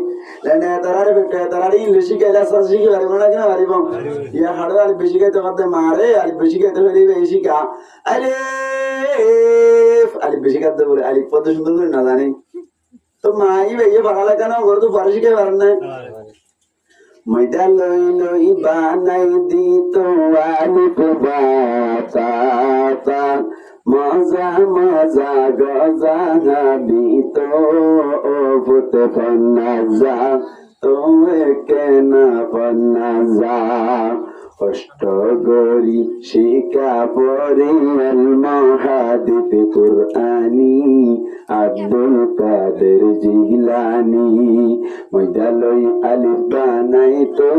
তারারে বেটা তারারে ইংলিশ শিখাইলে আস্তে শিখে পারিব না কেন পারিব ইয়া হাড়ে আর বেশি খাইতে করতে মারে আর বেশি খাইতে হইলে বেশি খা আলিফ আলিফ বেশি খাইতে বলে আলিফ কত সুন্দর করে না জানি তো মাই ভাইয়ে ভালো লাগে না ওর তো পরে শিখে পারেন না ময়দা লই লই বানাই দিত আলিফ বা তা মাজা মাজা গজা হাবিত ও ফুটে বন্না যা তোমে কেনা বন্না যা অষ্টগরি শিকা পরিয়াল মহাদিপ কুরআনি আব্দুল কাদের জিলানী ময়দালই আলিফ বানাই তো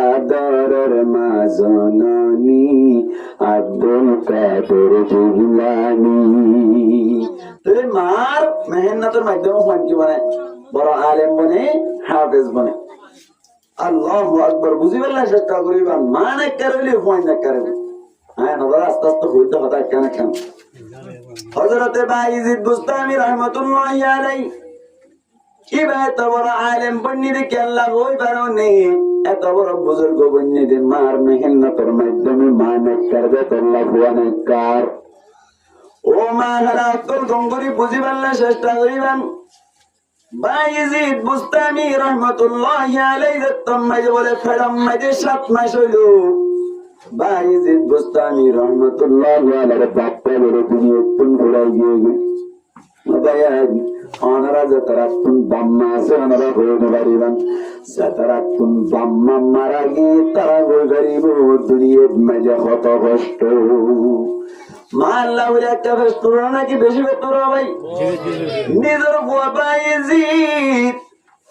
আদরের মাজননি আব্দুল কাদের জিলানী তুই মার মেহনতের মাধ্যমে ফাঁকি বানায় বড় আলেম বনে হাফেজ বনে আল্লাহু আকবার বুঝি বেলা চেষ্টা করিবা মানে করলে ফোন না করবে হ্যাঁ নজর আস্তে আস্তে হইতে হতা কেন কেন হযরত বাইজিদ বুস্তামি রাহমাতুল্লাহি আলাইহি কি এত বড় আলেম বন্নিরে কে আল্লাহ হই পারনে এত বড় বুজুর্গ বন্নিরে মার মেহনতের মাধ্যমে মানে করবে আল্লাহ ওয়ানে কার ও মা হারা আব্দুল গঙ্গরি বুঝি বেলা চেষ্টা করিবেন বাইজিদ বুস্তামি রহমাতুল্লাহি আলাইহি তম্মাই বলে ফেরাম মাঝে 7 মাস হইল বাইজিদ বুস্তামি রহমাতুল্লাহি আলাইহি বাপ্পা বলে দুনিয়া তুন ঘুরাই গিয়ে বায়ান ওনারা যতরাতুন বাম্মা আছে ওনারা হইতে পারিবেন যতরাতুন বাম্মা মারা গিয়ে তারা হয়ে পারিব দুনিয়ার মাঝে কত কষ্ট মা আল্লাহ বলে একটা বেশ তোরা নাকি বেশি তোরা ভাই নিজের বুয়া বাইজিৎ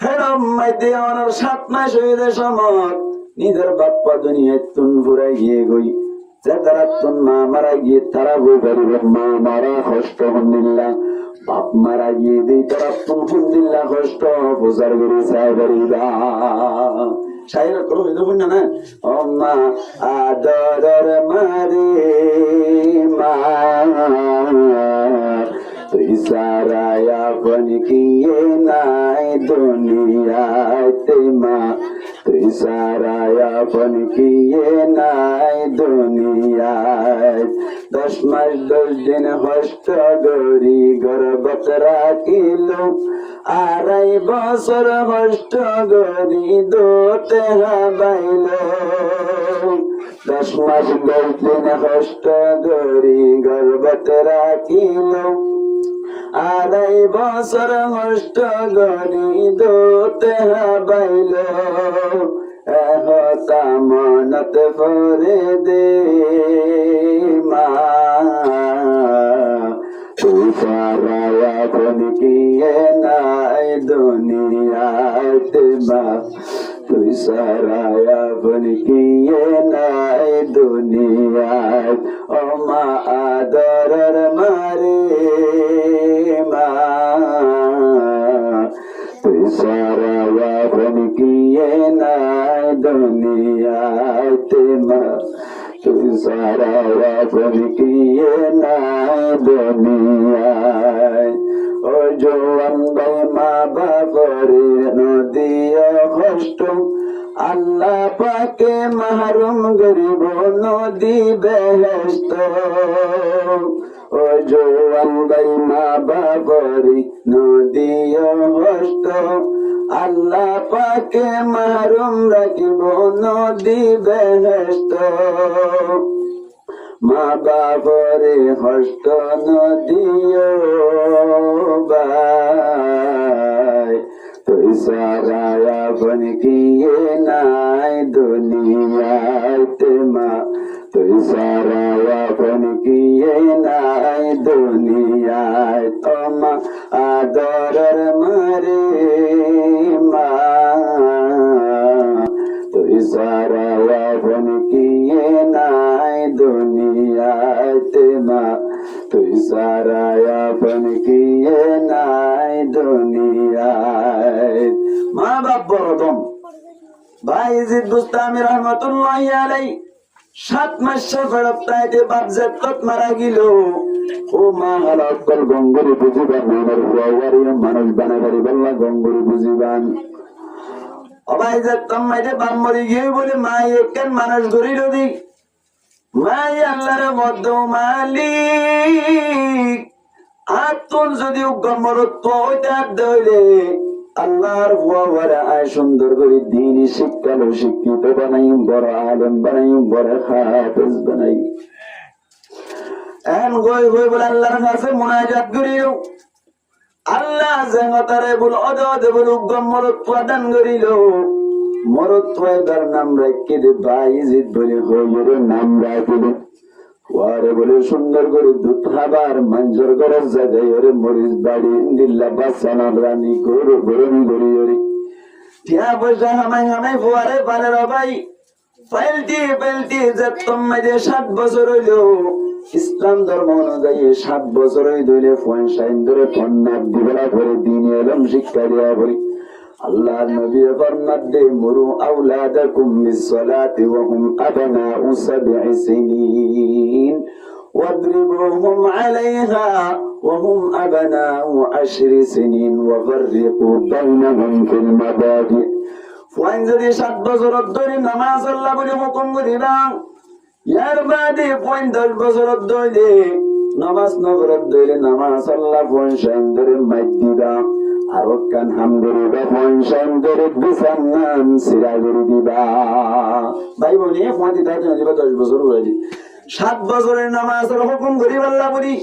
ফেরম মাইতে আমার 7 মাস হয়ে যায় সময় নিজের বাপ্পা দুনিয়ায় তুন ফুরাই গিয়ে গই তারা তুন মা মারা গিয়ে তারা বই পারিব মা মারা কষ্ট হন্দিল্লা বাপ মারা গিয়ে দিই তারা তুন হন্দিল্লা কষ্ট বোঝার গড়ি চাই পারিবা শাইরা করো হইতো বুঝনা না ও মা আদরের মারে মা তুই সারায়া বন কিয়ে নাই দুনিয়াতে মা তুই সারায়া বন কিয়ে নাই দুনিয়ায় 10 মাস 10 দিন হষ্ট গরি গর্ভত রাখিল 2.5 বছর হষ্ট গরি দোতে হাবাইল 10 মাস 10 দিন হষ্ট গরি গর্ভত রাখিল 2.5 বছর হষ্ট গরি দোতে হাবাইল তামানত ফরে দে মা তুই সারায়া বন কিয়ে নাই দুনিয়াতে মা তুই সারায়া বন কিয়ে নাই দুনিয়ায় ও মা আদরের মারে মা তুই সারায়া বন কিয়ে নাই দুনিয়াতে মা তুই সারায়া বন কিয়ে নাই দুনিয়ায় ও জোয়ান ভাই মা বাবরে নদিয়া কষ্ট আল্লাহ পাকে মাহরুম গরিব নদী বেহেশত ও জোয়ান ভাই মা বাবরে নদিয়া কষ্ট আল্লাহ পাকে মাহরুম রাখিব নদী বেহেশত মা বাবরে হস্ত নদিও বাই তুই সারায়া বন কিয়ে নাই দুনিয়াতে মা তুই সারায়া বন কিয়ে নাই দুনিয়ায় তোমা আদরের মারে মা তুই সারায়া বন কিয়ে নাই দুনিয়াতে মা তুই সারায়া বন কিয়ে নাই দুনিয়ায় মা বাপ বড়দম বাইজিদ বুস্তামি রহমতুল্লাহি আলাইহি 7 মাস ফেরতাইতে বাপ জাত মারা গেল ও মা হালাকল গঙ্গুরি বুঝিবান আমার ফুয়ারি মানুষ বানাবারি বললা গঙ্গুরি বুঝিবান অবাই জাত মাইতে বাপ মরি গিয়ে বলে মা একখান মানুষ গরিল দি মাই আল্লাহর মধ্য মালিক আতুন যদি গমরত্ব হইতে দইলে আল্লাহর ফুয়ারা আয় সুন্দর করে দিনই শিক্ষালো শিক্ষিত বানাই বড় আলেম বানাই বড় হাফেজ বানাই এন গই গই বলে আল্লাহর কাছে মুনাজাত করিল আল্লাহ জেঙ্গতারে বল অদদ বল গমরত্ব দান করিল মরত্ব এর নাম রাখি দে বাইজিদ বলে হইরে নাম রাখিল ওরে বলে সুন্দর করে দুধ খাবার মঞ্জুর করে জায়গায় ওরে মরিচ বাড়ি দিল্লা বাসানা রানী গরু গরমি গড়ি ওরে টিয়া পয়সা হামাই হামাই ফুয়ারে পারে ভাই পাল্টি যে তোমাদের 7 বছর হইল ইসলাম ধর্ম অনুযায়ী 7 বছর হইলে ফোন সাইন ধরে ফন্নার দিবেলা করে দিন এলম শিক্ষা দেওয়া বলি আল্লাহর নবী ফরমান দে মুরু আওলাদাকুম বিসসালাতি ওয়া হুম আবনাউ 7 সিনিন ওয়াদরিবুহুম আলাইহা ওয়া হুম আবনাউ 10 সিনিন ওয়া ফাররিকু বাইনাহুম ফিল মাবাদি ফোন যদি 7 বছর ধরে নামাজ আল্লাহ বলে হুকুম করিবা ইয়ার বাদে ফোন 10 বছর ধরে নামাজ নগরত ধরে নামাজ আল্লাহ ফোন সাইন ধরে মাইক দিবা আরো কান হাম গরিবা ফোন সাইন ধরে বিছান নাম সিরা গরি দিবা ভাই বলি ফোন দিতে দিবা 10 বছর হয়ে 7 বছরের নামাজের হুকুম করিবা আল্লাহ বলি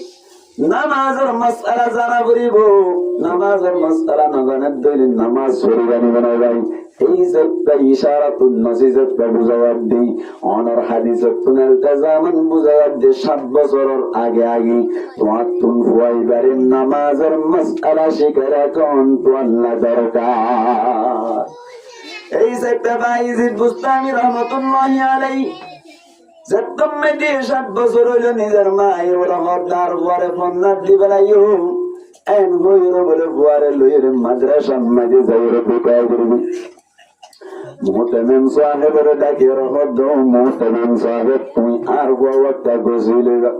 নামাজের মাসআলা জানা করিব নামাজের মাসআলা না জানার দলিল নামাজ পড়িবানি বানাই ভাই এই একটা ইশারাতুন নসিহত বুঝাওয়ার দেই অনর হাদিসতুন ইলতিজামান বুঝাওয়ার দে 7 বছরের আগে আগে তোমার তুন ফুয়াইবারের নামাজের মাসআলা শিখরা কোন তো আল্লাহ দরকার। এই একটা বাইজিদ বুস্তামি রহমাতুল্লাহি আলাইহি যতম মেদি 7 বছর হইল নিজের মায়ের রহমতার পরে ফন্নাত দিবালাইও এন হইরো বলে বুয়ারে লইর মাদ্রাসা মাঝে যাইরে ঢুকাই দিবি। মোহতামিম সাহেবের ডাকে রহমত দাও, মোহতামিম সাহেব তুমি আর ওয়াক্তা গসিলেবা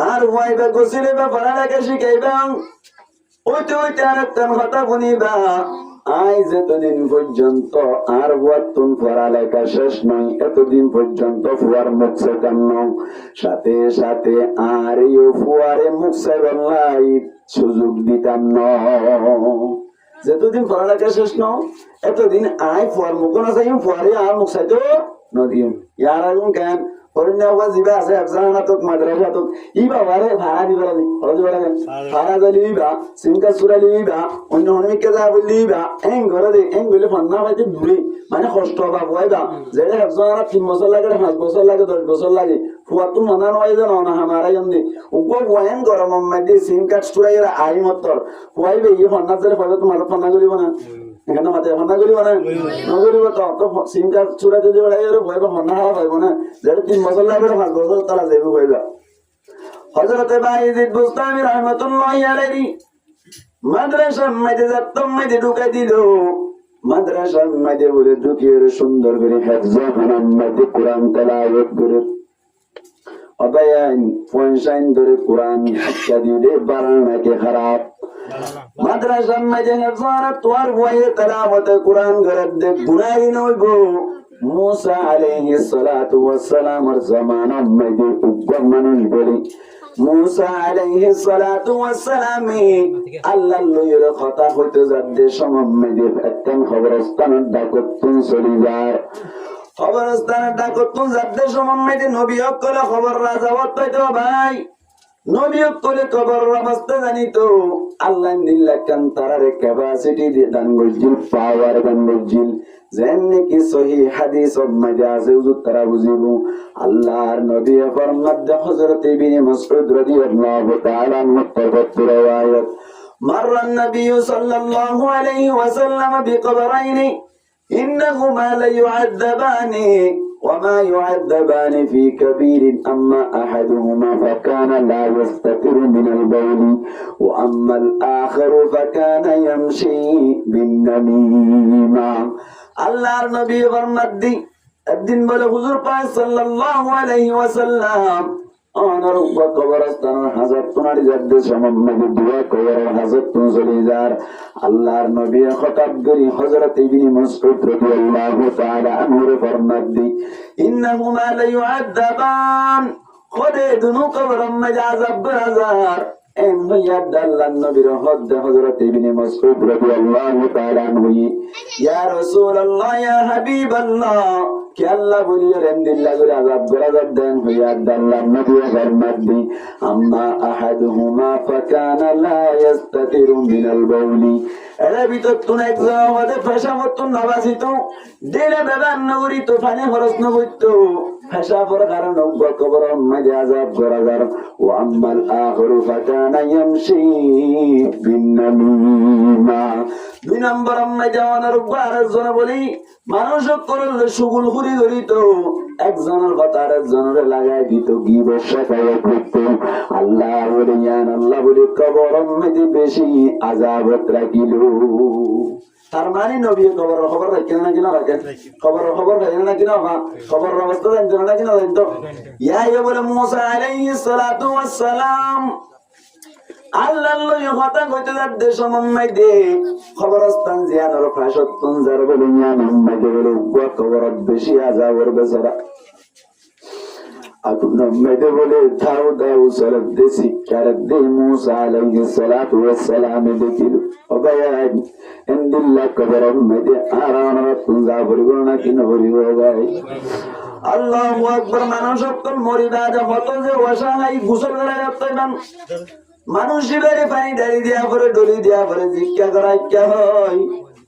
আর ওয়াইবা গসিলেবা পড়ালেখা শিখাইবা ওইতে ওইতে আর একটা কথা শুনিবা। আজ এতদিন পর্যন্ত আর ওয়াক্তুন পড়ালেখা শেষ নয়, এতদিন পর্যন্ত ফুয়ার মুখ সেকান্ন সাথে সাথে আর ইউ ফুয়ারে মুখ সেবাল্লাই সুযোগ দিতাম ন। যতদিন পড়ালেখা শেষ ন এতদিন আয় ফুয়ার মুখ না চাই ফুয়ারে আর মুখ চাইতো নদীম ইয়ার আগুন কেন জিবা আছে মাদ্রাসা তোক ই বাবারে ভাড়া দিবা ভাড়া দিবা সিমকা চুরা লিবা অন্য অনেককে যা বলিবা এং ঘরে দে এং গলে ফান্না পাইতে দূরে মানে কষ্ট হবা বুয়াইবা যে একজনের 3 বছর লাগে 5 বছর লাগে 10 বছর লাগে ফুয়াতো মানা নয় জানো না হামারা জন্দি উগো ওয়ান গরম মধ্যে সিম কার্ড চুরাইরা আই মতর ফুয়াইবে ই ফান্না জেরে ফাইবে তোমার ফান্না করিব না এখানে মাঝে ফান্না করিব না নগরিব তো সিম কার্ড চুরাইতে যে বড়াই আর ফুয়াইবা ফান্না হারা পাইব না যে 3 বছর লাগে 5 বছর তারা যাইব ফুয়াইবা। হযরত বাইজিদ বুস্তামি রাহমাতুল্লাহি আলাইহি মাদ্রাসার মধ্যে যতম মধ্যে ঢুকাই দিল। মাদ্রাসার মধ্যে বলে ঢুকিয়ে সুন্দর করে হিফজ বানান মধ্যে কোরআন তেলাওয়াত করে অবয়ান ফনশাইন ধরে কোরআন শিক্ষা দিলে বারানাকে খারাপ। মাদ্রাসার মধ্যে হিফজ আর তোর বয়ে তেলাওয়াত কোরআন করে দে গুনাহ নইব। মুসা আলাইহিস সালাতু ওয়াস সালামের জামানার মধ্যে উগ্র মানুষ বলে মুসা আলাইহিস সালাতু ওয়াস সালাম আল্লাহর লইর কথা হইতে যাচ্ছে সমমধ্যে একটা খবরস্থানের ডাকতুন চলে যায়। খবরস্থানের ডাকতুন যাচ্ছে সমমধ্যে নবী হকলে খবর রাজাওয়াত পাইতো ভাই নবী হকলে খবর অবস্থা জানিতো আল্লাহ নিল্লাকান তারার ক্যাপাসিটি দিয়ে দান গজিল পাওয়ার দান গজিল যেনে কি সহিহ হাদিস মধ্যে আছে হুজুর তারা বুঝিবো। আল্লাহর নবী ফরমাত হযরত ইবনে মাসউদ রাদিয়াল্লাহু তাআলা মুতাওয়াত্তির riwayat মাররা নবী সাল্লাল্লাহু আলাইহি ওয়াসাল্লাম বিকবরাইন ইন্নাহুমা লা ইউআযাবানি وما يعذبان في كبير أما أحدهما فكان لا يستتر من البول وأما الآخر فكان يمشي بالنميمة। আল্লাহর নবী ফরমাদ্দি একদিন বলে হুজুর পাক সাল্লাল্লাহু আলাইহি ওয়াসাল্লাম অনর কবরস্থানের হাজার তোনারি যাদ্দে সমমনে দুয়া কবর হাজার তুন চলিজার। আল্লাহর নবী খতাব করি হযরত ইবনে মাসউদ রাদিয়াল্লাহু তাআলা আনহু ফরমাদ্দি ইন্নাহুমা লা ইউআযাবান খোদে দুনু কবর মধ্যে আযাব বাজার এম ইয়াদ আল্লাহর নবীর হদ হযরত ইবনে মাসউদ রাদিয়াল্লাহু তাআলা আনহু ইয়া রাসূলুল্লাহ ইয়া হাবিবাল্লাহ কি আল্লাহ বলিয়ে রেন্দিল্লাহ করে আযাব গরাজাব দেন ইয়াদ আল্লাহর নবী ফরমাদ্দি আম্মা আহাদুহুমা ফাকানা লা ইস্তাতিরু মিনাল বাউলি এরা ভিতর তুন একজন আমাদের পেশা মতন নবাসিত দিলে বেবান নগরী তোফানে খরচ নবইত পেশা পর কারণ কবর মধ্যে আযাব গরাজার ও আম্মাল আখিরু ফাকানা ইয়ামশি বিন্নামিমা। 2 নম্বর মধ্যে ওনার আরেকজন বলি মানুষ করলে সুগুল ঘুরি ধরিত একজনের কথা আরেকজনের লাগাই দিত গীবত শেখায় করত। আল্লাহ বলে আল্লাহ বলে কবর মধ্যে বেশি আযাবত রাখিল। তার মানে নবী কবরের খবর রাখেন না কিনা রাখেন কবরের খবর রাখেন না কিনা খবরের অবস্থা জানতেন না কিনা জানতো। ইয়া বলে মুসা আলাইহিস সালাতু ওয়াস সালাম আল্লাহর লইয়া কথা কইতে যাচ্ছে সমমধ্যে খবরস্থান জিয়ানোর ফাশতুন যার বলে ইয়ানমধ্যে বলে কবরত বেশি আযাবর বেচারা আগুন মধ্যে বলে দাও দাও সালাত দে শিক্ষার দে মুসা আলাইহিস সালাতু ওয়াস সালাম দেখিল অবায়ান ইনদিল্লাহ কবরত মধ্যে আরামাতুন যাবর না কিনা বলি ভাই আল্লাহু আকবার। মানুষ সকল মরিদা যা হত যে ওয়াসাহাই গোসল করে যাইতাম মানুষ শিবের পানি ঢালি দিয়া পরে ডলি দিয়া পরে ভিক্ষা করাই হয়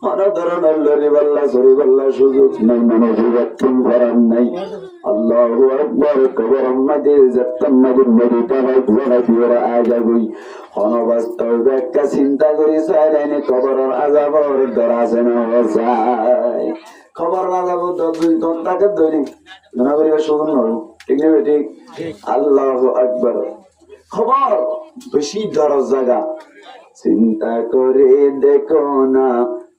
অনধরণের লরি বাল্লা সরি বাল্লা সুযোগ নাই, মনোযোগাত্তম করার নাই। আল্লাহু আকবার। কবর আমাদের যাত্তাম মাদের মেরিটা হয় ধরা দিওরা আজাবই অনবাস্তব একটা চিন্তা করি চাইলেন কবরের আজাবর দরাছে না যায়। খবর আজাব দুই ঘন্টাকে ধরি মনে করি শুনুন নয়, ঠিক নেবে ঠিক। আল্লাহু আকবার। খবর বেশি দরজ জায়গা চিন্তা করে দেখো না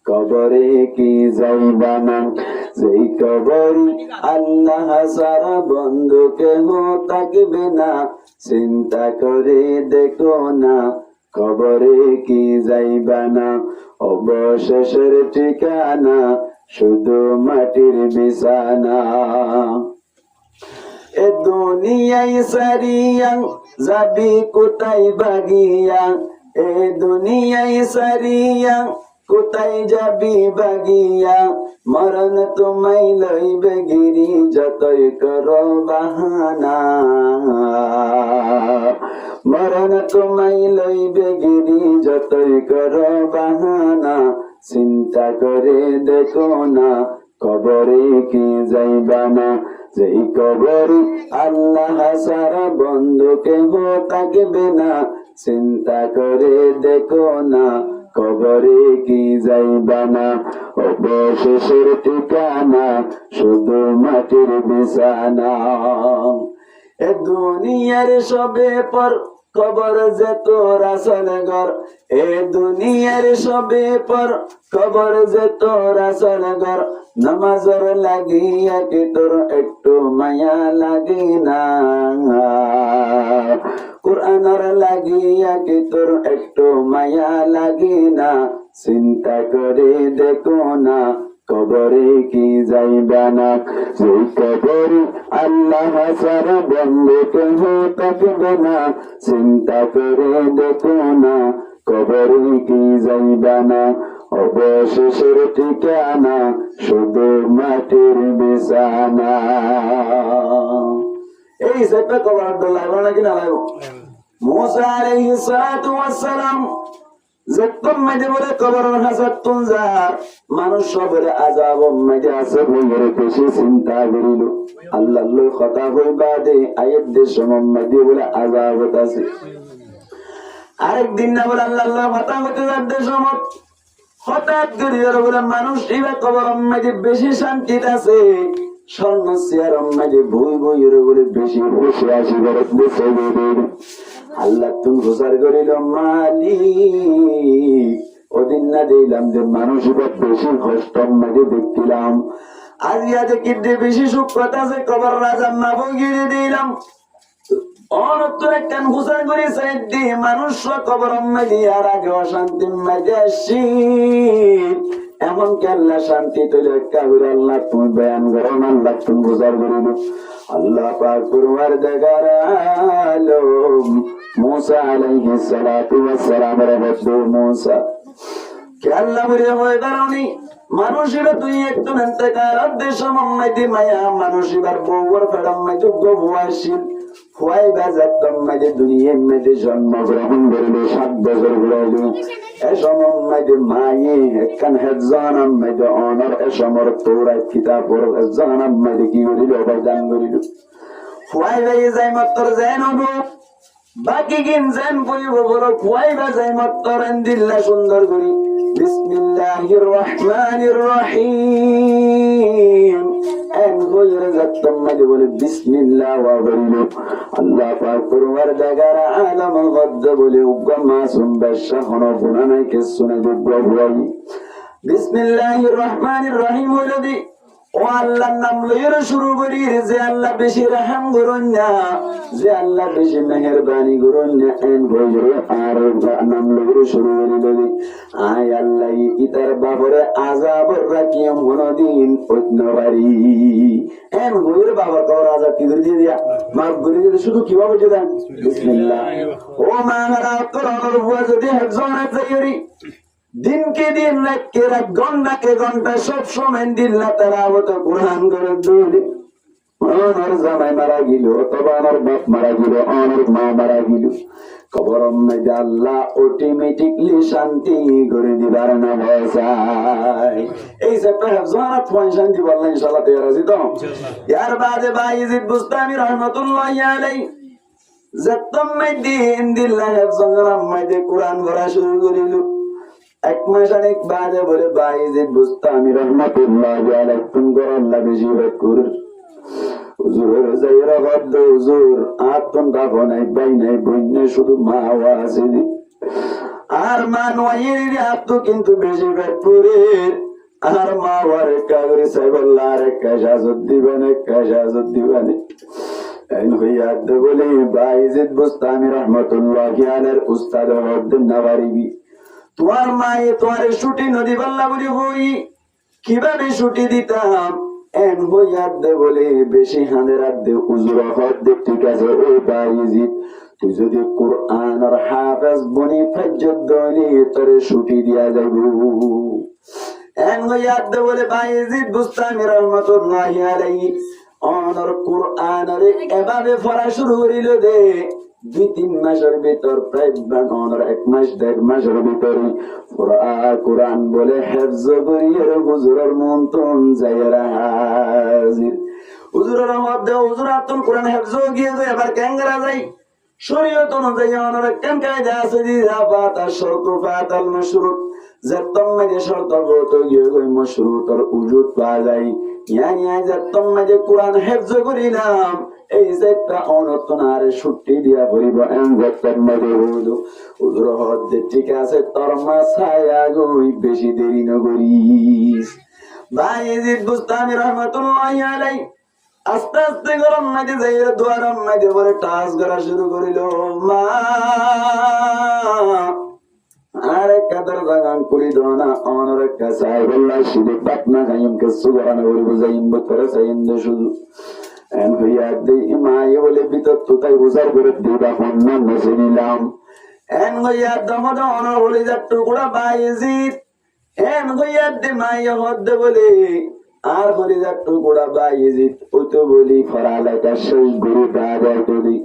কবরে কি যাইবা না, যেই কবরি আল্লাহ সারা বন্ধু কেহ থাকবে না। চিন্তা করে দেখো না কবরে কি যাইবা না, অবশেষের ঠিকানা শুধু মাটির বিছানা। এ দুনিয়ায় সারিয়া যাবি কোথায় বাগিয়া, এ দুনিয়ায় সারিয়া কোথায় যাবি বাগিয়া, মরণ তোমায় লইবে গিরি যতই করো বাহানা, মরণ তোমায় লইবে গিরি যতই করো বাহানা। চিন্তা করে দেখো না কবরে কি যাইবা না, যেই কবরে আল্লাহ সারা বন্ধু কেহ থাকবে না। চিন্তা করে দেখো না কবরে কি যাইবা না, অবশেষের ঠিকানা শুধু মাটির বিছানা। এ দুনিয়ার সবে পর কবর যে তোর আসল ঘর, এ দুনিয়ার সবে পর কবর যে তোর আসল ঘর। নামাজর লাগিয়া কি তোর একটু মায়া লাগে না, কুরআনের লাগিয়া কি তোর একটু মায়া লাগে না। চিন্তা করে দেখো না কবরে কি যাইবা না, যেই কবরে আল্লাহ সারা বন্ধু কেহ থাকবে না। চিন্তা করে দেখো না কবরে কি যাইবা না, অবশেষের ঠিকানা শুধু মাটির বিছানা। এই সেটা কবর লাগলো নাকি না লাগলো? মুসা আলাইহিস সালাতু ওয়াস সালাম যখন মেজে বলে কবরের হাসাত তুনজার মানুষ সবের আযাব মেজে আছে বইয়ের বেশি চিন্তা করিল। আল্লাহর কথা হইবা দে আয়াত দে সমম্মদি বলে আযাব আছে। আরেকদিন না বলে আল্লাহর কথা হইতে যাবে সমত হঠাৎ করিয়া বলে মানুষ এবার কবরের মেজে বেশি শান্তিতে আছে, স্বর্ণ চেয়ার মেজে বই বইয়ের বলে বেশি বসে আসি বরফ বসে আল্লাহ তুমি প্রচার করিল মালিক। ওদিন না দিলাম যে মানুষ বেশি কষ্ট মাঝে দেখছিলাম, আজ কিন্তু বেশি সুখ কথা আছে কবর রাজা না বগিয়ে দিলাম। অনত্তর একখান প্রচার করে সাইড দিয়ে মানুষ কবর মেলিয়ার আগে অশান্তি মেজে আসছি। এমন কেল্লা শান্তি তৈরি কাবির আল্লাহ তুমি বয়ান করো, আল্লাহ তুমি প্রচার করিল। আল্লাহ পাক পরওয়ার দেগার আলম মুসা আলাইহিস সালাতু ওয়াস সালাম রাব্বু মুসা কে আল্লাহ বলে হয়ে দাঁড়ানি মানুষের তুই একটু ইন্তেকাল দেশ সম্মাইতে মায়া মানুষের বউর ফেরাম মে যোগ্য ভুয়াশীল হুয়াই বাজাতম মে দুনিয়া মে জন্মগ্রহণ করিল 7 বছর হইল। এ সম্মাইতে মায়ে একখান হেজানাম মে অনর এ সমর তোরা কিতাবর হেজানাম মে কি করিল অবদান করিল। হুয়াই বাই যাই মাত্র যেন বাকি কিন যেন বইব বড় হুয়াই বা যাই মাত্র দিল্লা সুন্দর করি বিসমিল্লাহির রহমানির রহিম এন কইরে যাতম মাঝে বলে বিসমিল্লাহ ওয়া বলিল আল্লাহ পাক পরওয়ার দেগার আলম গদ্দ বলে উগ্র মাসুম বাদশা হন গুনাহ নাই কে শুনে যোগ্য ভুয়াই। বিসমিল্লাহির রহমানির রহিম হইল দি ও আল্লাহর নাম লইরে শুরু করি যে আল্লাহ বেশি রহম করুন না, যে আল্লাহ বেশি মেহেরবানি করুন না। এন বইরে আর নাম লইরে শুরু করি আয় আল্লাহ ইতার বাবরে আযাব রাখি মনদিন অন্যবাড়ি। এন বইরে বাবার কবর আযাব কি করে দিয়া মাফ করে দিলে শুধু কিভাবে যে দেন বিসমিল্লাহ ও মাহারা কোরআনের বুয়া যদি হেফজনে যাইরি দিনকে দিন রাতকে রাত ঘন্টাকে ঘন্টা সব সময় দিল্লা তারা হতো কোরআন করে দৌড়ি অনর জামাই মারা গেল, অথবা অনর বাপ মারা গেল, অনর মা মারা গেল, কবর মধ্যে আল্লাহ অটোমেটিকলি শান্তি করে দিবার না ভয়। এই চ্যাপ্টার হেফজোয়ানাত শান্তি বললেন ইনশাআল্লাহ তৈরি আছি তো। ইয়ার বাদে বাইজিদ বুস্তামি রহমাতুল্লাহি আলাইহি যতম দিন দিল্লাহ হেফজোয়ানাত মধ্যে কোরআন পড়া শুরু করিল। এক মাস অনেক বাদে বলে বাইজিদ বুস্তামি রহমাতুল্লাহি আলাইহি কোন গরম লাগে জীবত করে হুজুরের যাইরা বাদ হুজুর আতন দাফন নাই বাই নাই বই নাই শুধু মা আছে আর মা নয়ের আত কিন্তু বেশি বেপুরে আর মা ওয়ারে কাগরে সাইবল্লাহ রে কাজাজত দিবানে এই হইয়াদ বলে বাইজিদ বুস্তামি রহমাতুল্লাহি আলাইহির উস্তাদ হদ্দিন নওয়ারিবি তোমার মায়ে তোমার ছুটি নদী বল্লা বলি হই কিভাবে ছুটি দিতাম এন হইয়াদ বলে বেশি হাঁদের আদে উজুর হদ ঠিক আছে ও বাইজিদ তুই যদি কোরআন আর হাফেজ বনি ফজ্জত দলি তোরে ছুটি দিয়া যাইব। এন হইয়াদ বলে বাইজিদ বুস্তামি রহমাতুল্লাহি আলাইহি অনর কোরআন রে এভাবে পড়া শুরু করিল দে 2-3 মাসের ভিতর প্রায় অনর 1 মাস 1.5 মাসের ভিতরে কোরআন বলে হেফজ করিয়ে হুজুরের মন্তন যাইরা হাজির। হুজুরের মধ্যে হুজুর আতুল কোরআন হেফজ গিয়ে এবার ক্যাঙ্গারা যাই শরীয়ত অনুযায়ী অনর কেন কায়দা আছে দিদা পাতা শর্ত ফাতাল মাশরুত যতম যে শর্ত বত গিয়ে কই মাশরুতর উজুদ পাওয়া যায় ইয়ানি যতম যে কোরআন হেফজ করিলাম এই যেটা অনতনারে ছুটি দিয়া পড়িব এন যতম যে হলো হুজুর হদ ঠিক আছে তোর মাছায়া গই বেশি দেরি নগরিস। বাইজিদ বুস্তামি রহমাতুল্লাহি আলাইহি আস্তে আস্তে গরম মাঝে যাই দুয়ারম মাঝে বলে টাস করা শুরু করিল মা আরে কাদর জাগান করি দোনা অনর কাসাই বল্লা শিদে পাটনা গায়ম কে সুবহান বলি বুঝাইম বতরে সাইন দে শুধু এন হইয়া দে মায়ে বলে বিতত তাই বুঝার করে দিবা হন্না নসে নিলাম। এন হইয়া দমদ অনর বলে যা টুকরা বাইজিদ এন হইয়া দে মায়ে হদ বলে আর বলি যা টুকরা বাইজিদ ওই তো বলি ফরালেখা শেষ গুরু দাদা বলি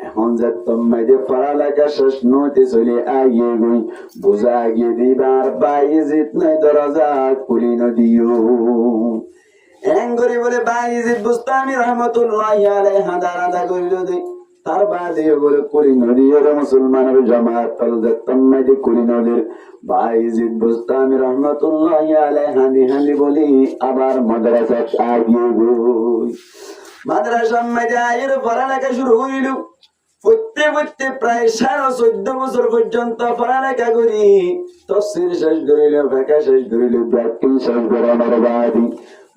এখন যে তোমরা যে পড়ালেখা শেষ নইতে চলে আগিয়ে গই বোঝা আগিয়ে দিবার বাইজিদ নাই দরজা খুলি নদিও এন করি বলে বাইজিদ বুস্তামি রহমাতুল্লাহি আলাইহি হাদার আদা করিল দে তার বাদে বলে করি নদীর মুসলমানের জামাত তল যে তোমরা যে করি নদীর বাইজিদ বুস্তামি রহমাতুল্লাহি আলাইহি হানি হানি বলি আবার মাদ্রাসা আগিয়ে গই। মাদ্রাসার মধ্যে আয়ের পড়ালেখা শুরু হইল পড়তে প্রায় 14.5 বছর পর্যন্ত পড়ালেখা করি তাফসীর শেষ করিল ফিকহ শেষ করিল ব্যাকরণ শেষ করার বাদে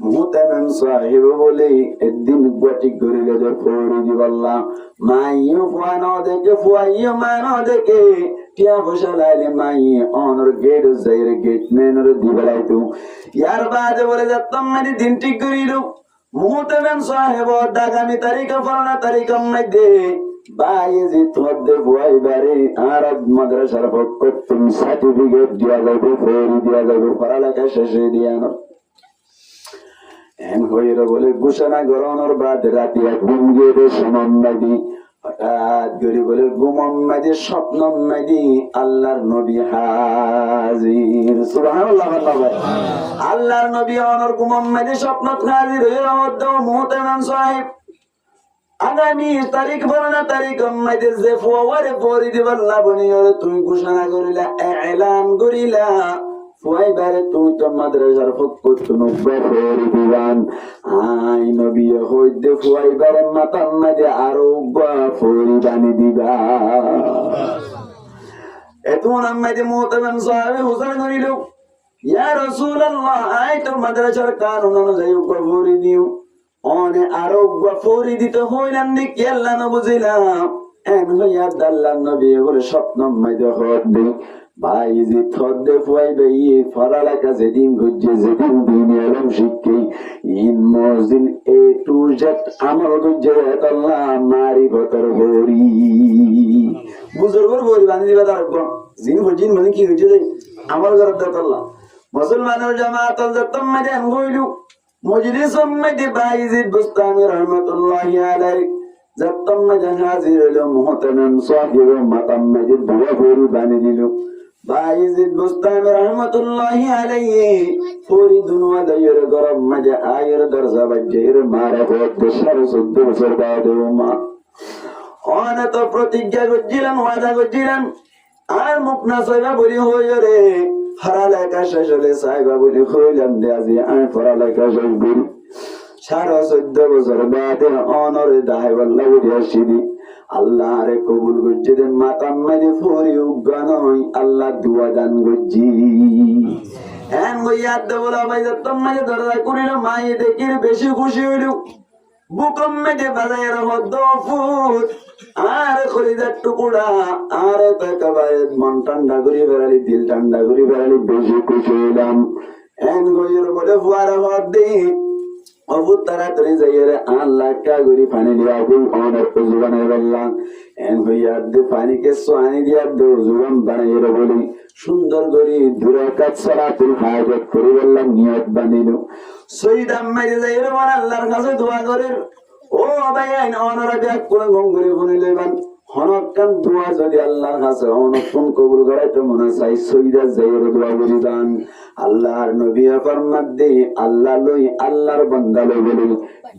মুহতামিম সাহেব বলে একদিন গটি করিল যে ফরিদি বললাম মাইও ফানো দেখে ফুয়াইও মানো দেখে টিয়া বসালাইলে মাই অনর গেট যাইরে গেট মেনর দিবলাই তো ইয়ার বাদে বলে যে তোমরা দিন ঠিক করিল মুহতামিম সাহেব আগামী তারিখ ফরনা তারিখ মধ্যে বাইজিদ হদ্দে বুয়াই বারে আর মাদ্রাসার পক্ষ তুমি সার্টিফিকেট দিয়া যাবে ফেরি দিয়া যাবে পড়ালেখা শেষে দিয়া না এন হইর বলে ঘোষণা করানোর বাদ রাতে ঘুম গিয়ে সুমন নদী হঠাৎ করে বলে গুমন নদী স্বপ্ন নদী আল্লাহর নবী হাজির সুবহানাল্লাহ আল্লাহর নবী অনর গুমন নদী স্বপ্ন হাজির হয়ে মুহতামিম সাহেব আগামী তারিখ বলনা তারিখ মধ্যে যে ফুয়ারে পরি দিবাল্লাহ বনিয়র তুই ঘোষণা করিলা এলান করিলা ফুয়াইবারে তুই তো মাদ্রাসার পক্ষ তুনবে পরি দিবান আই নবী হইতে ফুয়াইবারে মাতার মধ্যে আরো পরি বানি দিবা এতক্ষণ আমাদের মুহতামিম সাহেব ঘোষণা করিল ইয়া রাসূলুল্লাহ আই তো মাদ্রাসার কানুন অনুযায়ী পরি দিও অনে আরো গফরি দিতে হইলাম নাকি আল্লাহ না বুঝিলাম এন হইয়া আল্লাহ নবী বলে স্বপ্ন মধ্যে হদে বাইজিদ হদে ফুয়াইবে পড়ালেখা যেদিন গুজে যেদিন দিন এলম শিখে ইন মজিন এ টু জেড আমল গুজে আল্লাহ মারিফতের বড়ি বুজুর্গর বড়ি বানি দিবা তার জিন মানে কি হইছে আমল করার দরকার আল্লাহ মুসলমানের জামাত যতম মধ্যে হইলু মজলিসুম মধ্যে বাইজিদ বুস্তামি রহমাতুল্লাহি আলাইহি যতম মধ্যে হাজির হলো মুহতারাম সাহিব মাতাম মধ্যে দুয়া ভরি বানিয়ে দিল বাইজিদ বুস্তামি রহমাতুল্লাহি আলাইহি পুরি দুনিয়া দায়ের গরম মধ্যে আয়ের দরজা বাজের মারা বহুত সারা 14 বছর বাদে মা অনেক প্রতিজ্ঞা করছিলেন ওয়াদা করছিলেন আর মুখ না সাইবা বলি হয়ে রে পড়ালেখা শেষ হলে সাইবা বলি হইলাম দে আজি আমি পড়ালেখা শেষ করি 14.5 বছর বাদে অনরে দায় বল্লা বলি আসিনি আল্লাহ রে কবুল করছে দে মাতাম মাঝে ফুরি উগান হই আল্লাহ দুয়া দান করছি এন গইয়াদ দে বলা ভাই যতম মাঝে দরজা করিল মাই দেখির বেশি খুশি হইল বুকম মেঘে বাজায় রহদ ফুট আর খরিদার টুকুরা আর একেবারে মন ঠান্ডা করি বেড়ালি দিল ঠান্ডা করি বেড়ালি বেশি খুশি হইলাম এন গইয়ের বলে ফুয়ার হদ দি অবুত তাড়াতাড়ি যাইয়ে আল্লাহ কা গরি পানি দিয়া গুল অনেক জুবানে বললাম এন গইয়ার দে পানিকে সোয়ানি দিয়া দে জুবান বানাইয়ে বলি সুন্দর করি দুরাকাত সালাতুল হাজাত করে বললাম নিয়ত বানিল সৈয়দ আম্মাই যাইয়ে বল আল্লাহর কাছে দোয়া করেন ও ভাই আইন অনরা ব্যাগ করে গঙ্গরে বনি লইবান হনকান দোয়া যদি আল্লাহর কাছে অনক্ষণ কবুল করে তো মনে চাই সৈয়দা যাইয়ে দোয়া করি দান আল্লাহর নবী ফরমাত দে আল্লাহ লই আল্লাহর বান্দা লই বলি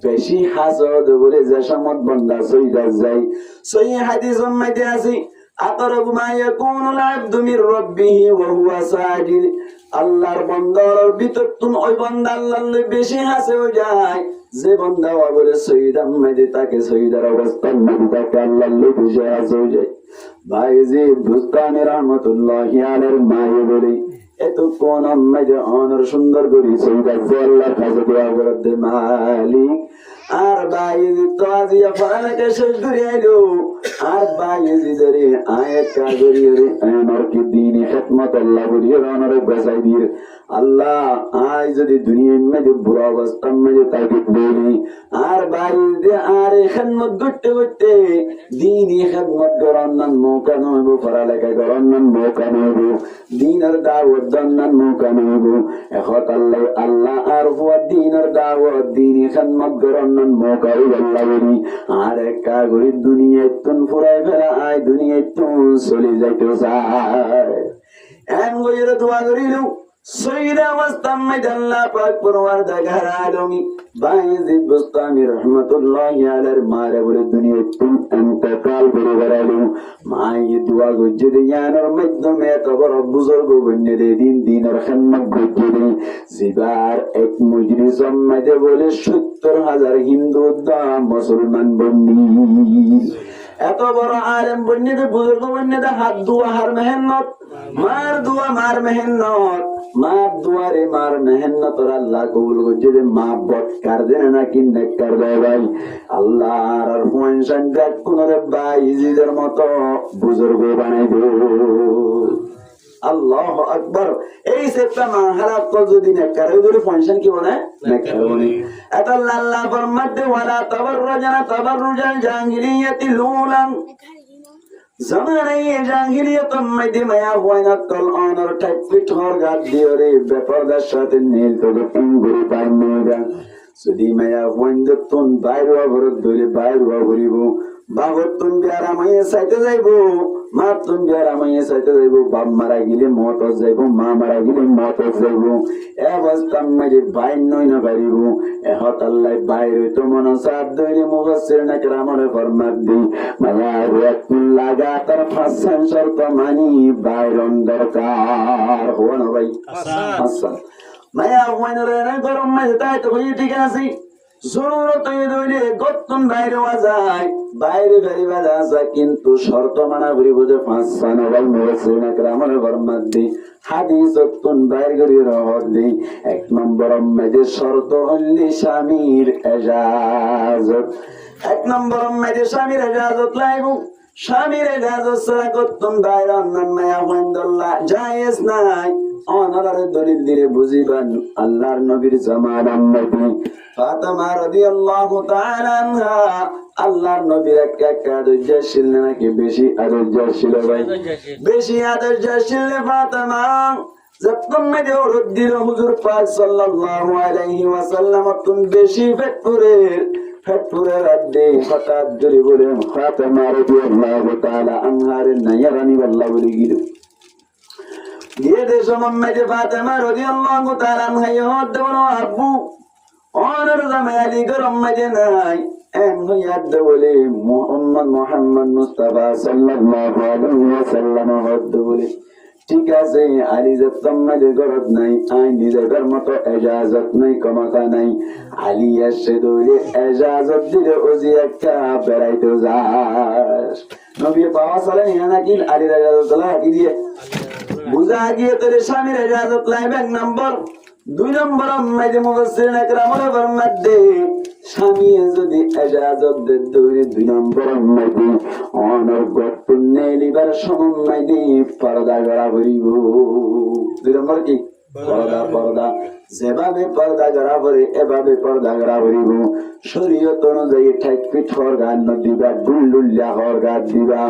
বেশি হাসদ বলে যে সমত বান্দা সৈয়দা যাই সহি হাদিস মধ্যে আছে أقرب ما يكون العبد من ربه وهو ساجد আল্লাহর বান্দার ভিতর তুমি ওই বান্দা আল্লাহর বেশি হাসে যায় যে বান্দা বলে সৈয়দ আহমেদ তাকে সৈয়দের অবস্থান নবী তাকে আল্লাহর বেশি হাসে যায় বাইজিদ বুস্তামি রহমাতুল্লাহি আলাইহির মায়ে বলে এত কোন আহমেদ অনর সুন্দর করে সৈয়দ আল্লাহর কাছে দোয়া করতে মালিক আর বাইজিদ তো আজিয়া পড়ালেখা শেষ করে আইলো আর বাইজিদের আয়াত কাজরিয়ে আমার কি দ্বীনি খিদমত আল্লাহ বলিয়ে অনর বাঁচাই দিয়ে আল্লাহ আজ যদি দুনিয়ার মধ্যে বুড়া অবস্থা মধ্যে তাকে বলি আর বাইজিদ আর খিদমত করতে করতে দ্বীনি খিদমত করার মৌকা নইব পড়ালেখা করার মৌকা নইব দ্বীনের দাওয়াত দেওয়ার মৌকা নইব এখন আল্লাহ আল্লাহ আর হুয়া দ্বীনের দাওয়াত দ্বীনি খিদমত করার মৌকা আল্লাহ বলি আর একা গরিব দুনিয়ায় তুন ফুরাই ফেরা আয় দুনিয়ায় তুন চলে যাইতে চায় এন গইরে দোয়া করিল সৈয়দ অবস্থান মধ্যে আল্লাহ পাক পরওয়ারদিগার আলমী বাইজিদ বুস্তামি রহমাতুল্লাহি আলাইহির মারে বলে দুনিয়ায় তুন ইন্তেকাল করে বেড়ালো মাই দোয়া গজ্জে দিয়ানোর মাধ্যমে এত বড় বুজুর্গ বন্যে দিন দিনের খিদমত গজ্জে দে জিবার এক মজলিসের মধ্যে বলে 70,000 হিন্দু দা মুসলমান বন্নি এত বড় আলেম বন্যে বুজুর্গ বন্যে হাত দোয়া হার মেহনত মার দোয়া মার মেহনত মার দুয়ারে মার মেহনত আল্লাহ কবুল করছে যে মা বটকার দেন নাকি নেককার দেয় ভাই আল্লাহ আর হুয়াইন দেখ কোন রে বাইজিদের মতো বুজুর্গ বানাই দে আল্লাহ আকবার এই সেটা মা হারাত কল যদি নেককার যদি ফাংশন কি বলে নেককার বলে এটা আল্লাহ ফরমাতে ওয়ালা তাবাররাজনা তাবাররুজাল জাহিলিয়াতিল উলাম জামানায়ে জাহিলিয়াতুম মধ্যে মায়া হয়না কল অনর টাইপিট হর গাদ দিওরে বেপরদার সাথে নীল তো পুঙ্গুরি পাইমেগা যদি মায়া হইন্দ তুন বাইরে অবরোধ ধরে বাইরে অবরিব বাবতুন বিয়ারা মায়ে সাইতে যাইবো মা তুন বিয়ারা মায়ে সাইতে যাইবো বাপ মারা গেলে মত যাইবো মা মারা গেলে মত যাইবো এ অবস্থা মাঝে বাইর নই না পারিব এহত আল্লাহ বাইরে তো মনে সাত ধরে মুফাসসির না কেরামে ফরমাত দি মায়া ওয়াকুল লাগাতার ফাসান শর্ত মানি বাইরন দরকার হো না ভাই হাসান মায়া ওয়াইনরে না গরম মাঝে তাই তো হই ঠিক আছে জরুরত হইলে গতন বাইরে যায় বাইরে বেরিয়ে যায় কিন্তু শর্ত মানা করিব যে 5 সানওয়াল মুফাসসিরিন কেরামে ফরমাত দি হাদিস তুন বাইরে করি রহত দি এক নম্বর মেজে শর্ত হইলে স্বামীর ইজাজত এক নম্বর মেজে স্বামীর ইজাজত লাইব স্বামীর ইজাজত ছাড়া গতন বাইরে মায়া ওয়াইন্দল্লাহ জায়েজ নাই অনারে দলিল দিলে বুঝিবান আল্লাহর নবীর জামানার নবী ফাতেমা রাদিয়াল্লাহু তাআলা আনহা আল্লাহর নবীর একটা আদর্শশীল নাকি বেশি আদর্শশীল ভাই বেশি আদর্শশীল ফাতেমা যতক্ষণ মেয়েদের ওরদ দিল হুজুর পাক সাল্লাল্লাহু আলাইহি ওয়াসাল্লাম তুমি বেশি ফেটপুরের আড্ডে হঠাৎ জোরে বলে ফাতেমা রাদিয়াল্লাহু তাআলা আনহার নায়ারানি আল্লাহ বলে গিয়ে দেশ মেয়েদের ফাতেমা রাদিয়াল্লাহু তাআলা আনহা হদ বলো আব্বু অনর জামে আলী গরম মেজে নাই এন হইয়াদ বলে মুহাম্মদ মুস্তাফা সাল্লাল্লাহু আলাইহি ওয়াসাল্লাম হদ বলে ঠিক আছে আলী জম্মাদের গরজ নাই আই নিজের মতো এজাজত নাই ক্ষমতা নাই আলী এসে দৌড়ে এজাজত দিলে ওজি একটা বেড়াইতে যাস নবী পাওয়া চলে নাকি আলীর এজাজত হাঁকি দিয়ে বুঝা গিয়ে তোর স্বামীর এজাজত লাইব 1 নম্বর 2 নম্বর মেজে মুফাসসিরিন একরামরা ফরমাতে স্বামী যদি এজাজত দে দৌড়ে 2 নম্বর মেজে অনর্গত পুণ্যে লিবার সময় দি পর্দা করা হইব 2 নম্বর কি পর্দা যেভাবে পর্দা করা পরে এভাবে পর্দা করা হইব শরীয়ত অনুযায়ী ঠাইক পিঠর গান দিবা দুল্লুল্লা হর গান দিবা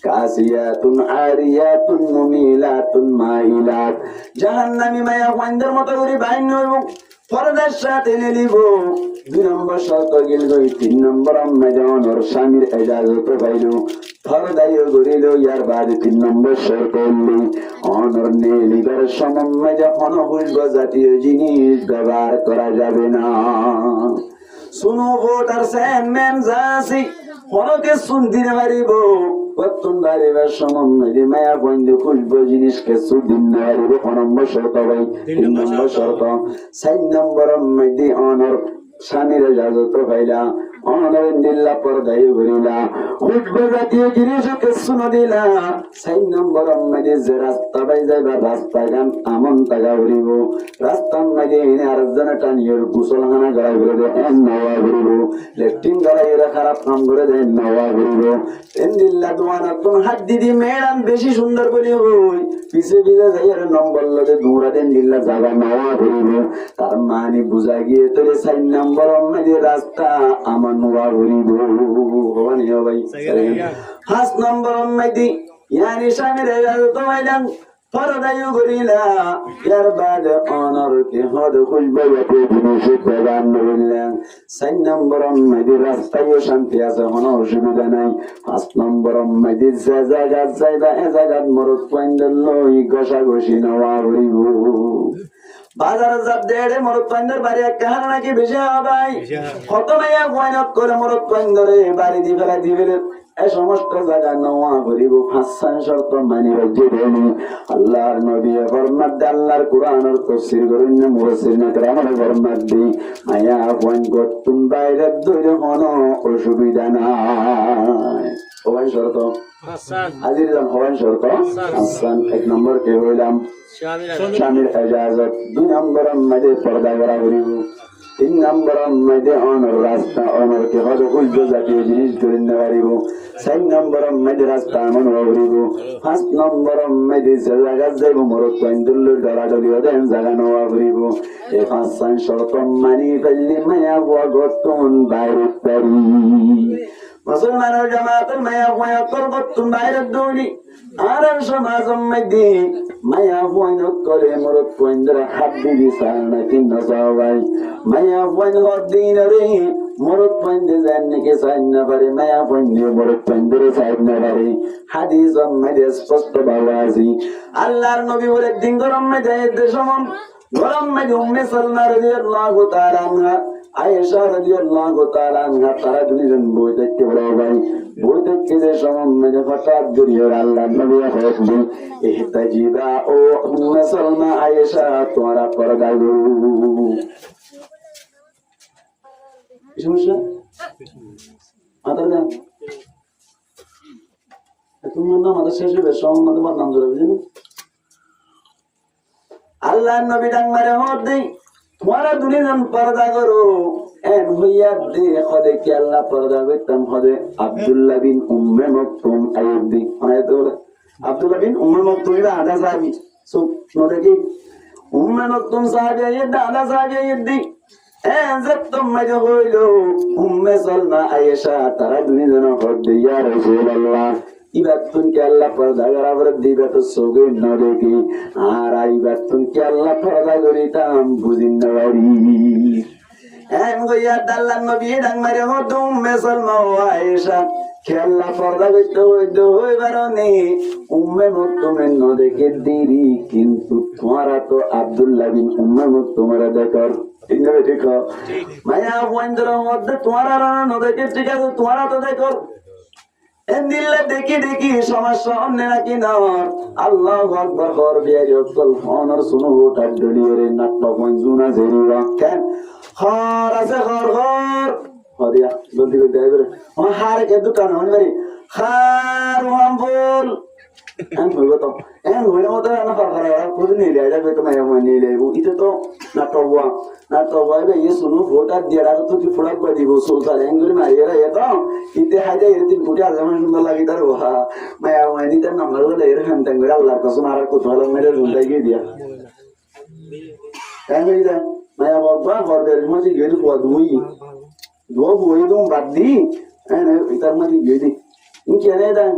কাসিয়াতুন আরিয়াতুন মুমিলাতুন মাইলাত জাহান্নামী মায়া ওয়ান্দার মতো করে বাইন হইব পর্দার সাথে নিব 2 নম্বর শর্ত গেল 3 নম্বর মেজনর স্বামীর এজাজত পাইল পর্দায় গড়িল ইয়ার বাদ 3 নম্বর শর্ত হইল অনর নিলিবার সময় যখন হইব জাতীয় জিনিস ব্যবহার করা যাবে না শুনো ভোটার সেন যাসি হনকে শুনতে পারিব কতন বাড়িবার সময় মায়া বন্ধু খুলব জিনিসকে সুদিন হারিব 1 নম্বর শর্ত ভাই 3 নম্বর শর্ত 4 নম্বর মধ্যে অনর স্বামীর এজাজত পাইলা অনর দিল্লা পর্দায় ঘুরিলা খুলব জাতীয় জিনিসকে শুনো দিলা 4 নম্বর মধ্যে যে রাস্তা বাই যাইবার রাস্তা গান আমন তাগা ঘুরিব রাস্তার মধ্যে এনে আরেকজন টানিয়র গুসলখানা গড়াই ঘুরে দেন নওয়া ঘুরিব লেফটিন গড়াই খারাপ কাম করে দেন নওয়া ঘুরিব দিল্লা তোমার নতুন হাত দিদি ম্যাডাম বেশি সুন্দর বলি হই পিছে যাই নম্বর লগে দৌড়া দেন দিল্লা জায়গা নওয়া ঘুরিব তার মানে বুঝা গিয়ে তোরে 4 নম্বর মধ্যে রাস্তা আমার নোয়া ঘুরিব হবানি ভাই 5 নম্বর মধ্যে ইয়ানি স্বামীর এজাজত পাইলাম পর্দায় ঘুরিলা ইয়ার বাদ অনর কে হদ খুলব এতে জিনিস প্রদান করলেন 4 নম্বর মধ্যে রাস্তায় শান্তি আছে কোনো অসুবিধা নাই 5 নম্বর মধ্যে যে জায়গা যাইবা এ জায়গাত মরদ পাইন্দল লই ঘষাঘষি নেওয়া ঘুরিব বাজার যাব দেড়ে মরদ পাইন্দর বাড়ি একটা হার নাকি বেশি হবাই কত মাইয়া গয়নত করে মরদ পাইন্দরে বাড়ি দিবেলে এই সমস্ত জায়গা নেওয়া ঘুরিব 5 শর্ত মানি রাজ্যে দেনি আল্লাহর নবী ফরমাত আল্লাহর কোরআনের তাফসীর করেন না মুফাসসিরিন کرامর ফরমাত দি মায়া পয়েন্ট গতুন বাইরে দূরে কোনো অসুবিধা নাই ওই শর্ত হাসান হাজির দাম হওয়ার শর্ত হাসান 1 নম্বর কে হইলাম স্বামীর এজাজত 2 নম্বর মধ্যে পর্দা করা ঘুরিব 3 নম্বর মধ্যে অনর রাস্তা অনর কে হদ খুলব জাতীয় জিনিস ধরে নেওয়ারিব 4 নম্বর মধ্যে রাস্তা আমন ঘুরিব 5 নম্বর মধ্যে জায়গা যাইব মরদ পাইন্দুল্লুর দরাদরি দেন জায়গা নেওয়া ঘুরিব এই 5 শর্ত মানি ফেললি মায়া বুয়া গতুন বাইরে পারি মুসলমানের জামাতের মায়া বুয়া গতুন বাইরে দৌড়ি আর সমাজম মধ্যে মায়া বুয়া করে মরদ পাইন্দরা হাত দিবি সানা তিন নসাওয়াই মায়া বুয়া হদিন রে মরদ পাইন্দে জান নাকি সাইন না পারে মায়া পাইন্দে মরদ পাইন্দরে সাইন না পারে হাদিস মধ্যে স্পষ্ট বাবাজি আল্লাহর নবী বলে দিন গরম মধ্যে দেশম গরম মধ্যে উম্মে সালমা রাদিয়াল্লাহু তাআলা আনহা আয়েশা রাদিয়াল্লাহু তাআলা আনহা তারা দুইজন বই দেখতে ভাই বই দেখতে যে সময় হঠাৎ দুনিয়ার আল্লাহর নবী হয়েছে ইহতাজিবা ও উম্মে সালমা আয়েশা তোমরা পর্দা করো সমস্যা মাথা দেন তোমার নাম আমাদের শেষ হবে সম্মান তোমার নাম ধরে বুঝলেন আল্লাহর নবী ডাক মারে হদ দেই তোমরা দুইজন পর্দা করো এন হইয়া দে হদে কি আল্লাহ পর্দা করতাম হদে আব্দুল্লাহ বিন উম্মে মাকতুম আইয়ুবি আয়াত বলে আব্দুল্লাহ বিন উম্মে মাকতুম এর আদা সাহাবী সো নদে কি উম্মে মাকতুম সাহাবী এর আদা সাহাবী এর যতম মজা হইল উম্মে সালমা আয়েশা তারা দুইজন হদ দিয়া রাসূলুল্লাহ ইবাতুন কে আল্লাহ পর্দা করা করে দিবে তো সগে ন দেখি আর ইবাতুন কে আল্লাহ পর্দা করিতাম বুঝিন না বাড়ি এম গইয়া দাল্লান নবী ডাং মারে হদুম মেসলমা আয়েশা খেলা পর্দা করতে হইতে হইবারনি উম্মে মুকতুমের ন দেখে দিরি কিন্তু তোমারা তো আব্দুল্লাহ বিন উম্মে মুকতুমের দেখর ঠিক না ঠিক মায়া বন্ধুর মধ্যে তোমারা ন দেখে ঠিক আছে তোমারা তো দেখো দিল্লা দেখি দেখি সমস্যা অন্য নাকি না আল্লাহু আকবার হর বিয়ারি অকল হনর শুনো ওটা ডলিরে নাট্য মঞ্জুনা জেরিবা কেন হর আছে হর হর হরিয়া জলদি করে দেয় বলে আমার হারে কে দোকান হন বাড়ি হার ওয়াম বল এন হইব তো এন হইলে মতো না ফাফারা পুরো নিয়ে যায় যাবে তো মায়া নিয়ে যাইব ইতে তো নাট্য হওয়া বে ইয়ে শুনো ফোটা দিয়ে রাখো তো কি ফোটা করে দিব সোলসার এন করে মারিয়ে এ তো ইতে হাইতে এর তিন ফুটে আজ আমার সুন্দর লাগে তার ওহা মায়া নিতে নাম্বার বলে এর হ্যান্টাং করে আল্লাহর কসম আর কোথাও মেরে রুন্দাই গিয়ে দিয়া এন হয়ে যায় মায়া বাবা হরদের মাঝে গিয়ে ফোয়া দুই দো বই দম বাদ দি এনে ইতার মাঝে গিয়ে দি ইনকে নে দেন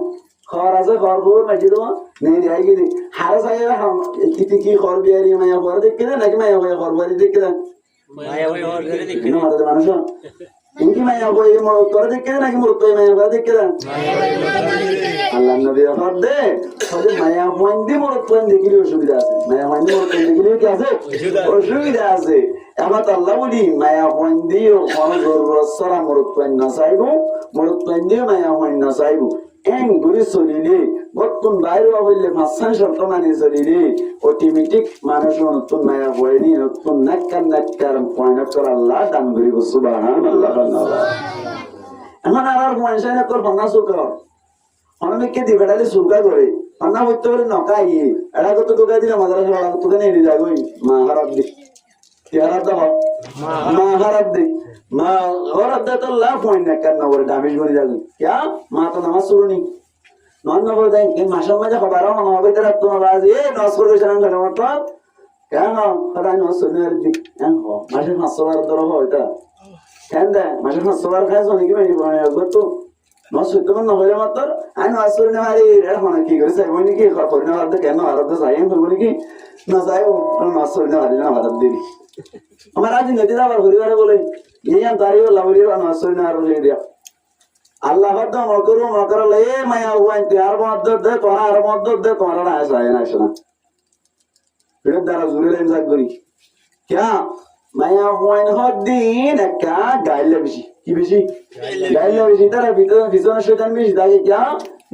খর আছে খর বল মাঝে দো নেই যাই গিয়ে হারে সাইয়ে হাম কিতি কি খর বিয়ারি মায়া খর দেখে দেন নাকি মায়া খর বাড়ি দেখে দেন মায়া খর ধরে দেখে না আমাদের মানুষ ইনকি মায়া কই মরত করে দেখে দেন নাকি মরত মায়া খর দেখে দেন আল্লাহ নবী খর দে খরে মায়া হইন্দি মরত কোন দেখিলে অসুবিধা আছে মায়া হইন্দি মরত কোন দেখিলে কি আছে অসুবিধা আছে আমার আল্লাহ বলি মায়া হইন্দি ও কোন জরুরত ছাড়া মরত কোন না চাইবো মরত কোন দিয়ে মায়া হইন না চাইবো এন ঘুরে চলিলে নতুন বাইরে বললে মাসান শর্ত মানে চলিলে অটোমেটিক মানুষ নতুন মায়া হয়নি নতুন নাক্কার পয়না করে আল্লাহ দান করিব সুবহানাল্লাহ এখন আর পয়সা না কর ভাঙা সুকর অনেককে দিবেটালে সুকা করে ভাঙা হইতে পারে নকাই এটা কত টোকা দিলে মাদ্রাসা ওরা তোকে নিয়ে যাগই মা হারাপ দি হারাপ দাও মা হারাপ দি মা হারাপ দে তো লাভ হয় না কেন বলে দামিশ করে যাগই क्या মা তো নামাজ শুরুনি নন নবর দেন কি মাসের মাঝে খবর হন হবে তারা তো নামাজ এ নস করে জানান কেন তো কেন খদাই নস শুনের দি কেন হো মাসের মাসবার দর হয় এটা কেন দে মাসের মাসবার খায় শুনি কি মেরি বনে গতো নস হইতে না হইলে মাত্র আই নস শুনে মারি রে হন কি করে সাই বনি কি খবর না বাদ কেন আর তো সাই এম বনি কি না যাই নস শুনে মারি না ভারত দিই আমার আজ নদী যাবার পরিবারে বলে ইয়ান তারিও লাভলির নস শুনে আর হই দিয়া আল্লাহ হদ মকরলে এ মায়া হুয়াইতে আর মদ্দত দে তোরা আর মদ্দত দে তোরা না আসে না আসে না ফিরে দ্বারা জুড়ে লেন যাক করি क्या মায়া হুয়াইন হদ্দিন একটা গাইলে বেশি কি বেশি গাইলে বেশি তারা ভিতরে শয়তান বেশি থাকে क्या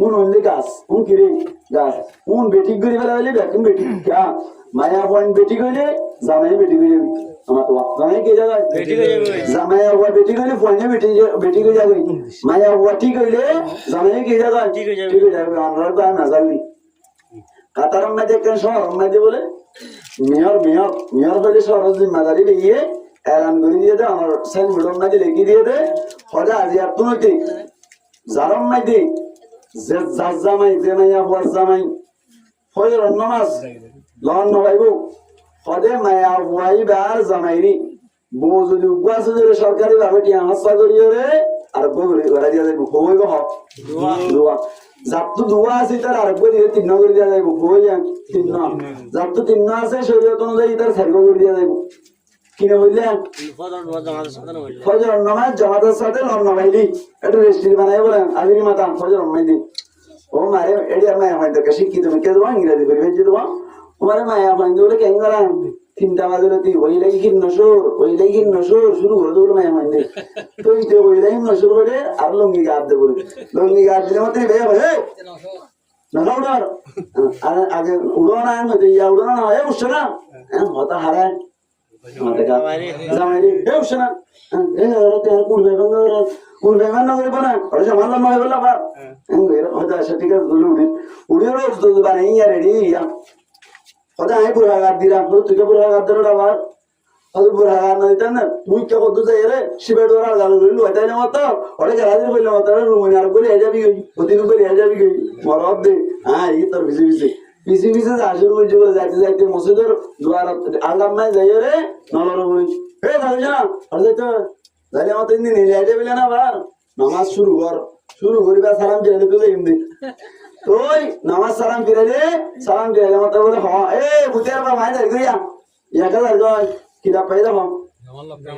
উন হইলে গাছ উন কিরে গাছ উন বেটি গরি ফেলা হইলে বেকুম বেটি क्या মায়া হুয়াইন বেটি কইলে জামাই বেটি কইলে আমার তো জামাই কে জায়গা বেটি কইলে জামাইয়া হুয়া বেটি কইলে ফোনে বেটি কই যাবে মায়া হুয়া ঠিক কইলে জামাই কে জায়গা ঠিক হয়ে যাবে আমরা তো না জানি কাতারম মধ্যে কেন শহর মধ্যে বলে মেয়র বলে শহর জিম্মাদারি দিয়ে এলান করে দিয়ে দে আমার সেন মুডম মধ্যে লিখে দিয়ে দে হলে আজ আর তো নইতে জারম মধ্যে যে জামাই যে মায়া হুয়া জামাই ফজর নামাজ লন নবাইবো হদে মায়া হুয়াই বার জামাইরি বউ যদি উগাছে যদি সরকারি ভাবে টিয়া হাসা করিও রে আর বউরে ওরা দিয়া যাইব হইব হ দুয়া জাপতু দুয়া আছে তার আর বউ দিয়ে তিন করে দিয়া যাইব হই যান তিন জাপতু তিন আছে শরীয়ত অনুযায়ী তার সার্গ করে দিয়া যাইব কিনে হইলে ফজর নামাজ জামাতের সাথে লন নবাইলি এটা রেস্ট্রি বানাই বলেন আজিরি মাতা ফজর নামাইলি ও মারে এডি আর মায়া হইতো কে শিক্ষিত তুমি কে দেবা ইংরেজি করে ভেজে দেবা তোমার মায়া হইতো বলে কেন করা 3টা বাজে তুই ওই লাগি নসর শুরু করে দেবো মায়া হইতো তো এই যে ওই লাগি নসর করে আর লঙ্গি গাছ দেবো লঙ্গি গাছ দিলে মাত্র বেয়া হয়ে না উড়ার আগে উড়ো না ইয়া উড়ো না হয় উঠছে না হতা হারায় জামাইরি এ উঠছে না কোন বেমান না করে বানা ওরা সামান্য নয় বলে আবার হয়তো আসা ঠিক আছে উড়িয়ে রোজ বানাই ইয়া রেডি ইয়া হয়তো আমি বুড়াঘাট দিলাম তুই বুড়াঘাট ধরো আবার হয়তো বুড়াঘাট না দিতাম না তুই কে কত যাই রে শিবের ডোরা গাল করিল হয়তো না মতো ওরে গালাজি কইলে মতো রুমে আর বলে যাবি গই প্রতিদিন করে যাবি গই মরদ দে হ্যাঁ এই তোর পিছে আসর বলছে বলে যাইতে মসজিদের দুয়ার আল্লাহ মাই যাই রে নলর বলি এ ভালো জানা আর যাইতে যাইলে আমার 3 দিন নিয়ে যাইতে বলে না আবার নামাজ শুরু কর শুরু করিবা সালাম ফিরাইলে তুলে এমনি ওই নামাজ সালাম ফিরাইলে মতো বলে হ এ ভূতের বা মাই ধরে গিয়া ইয়াকে ধর গয় কিতাব পাই দেখো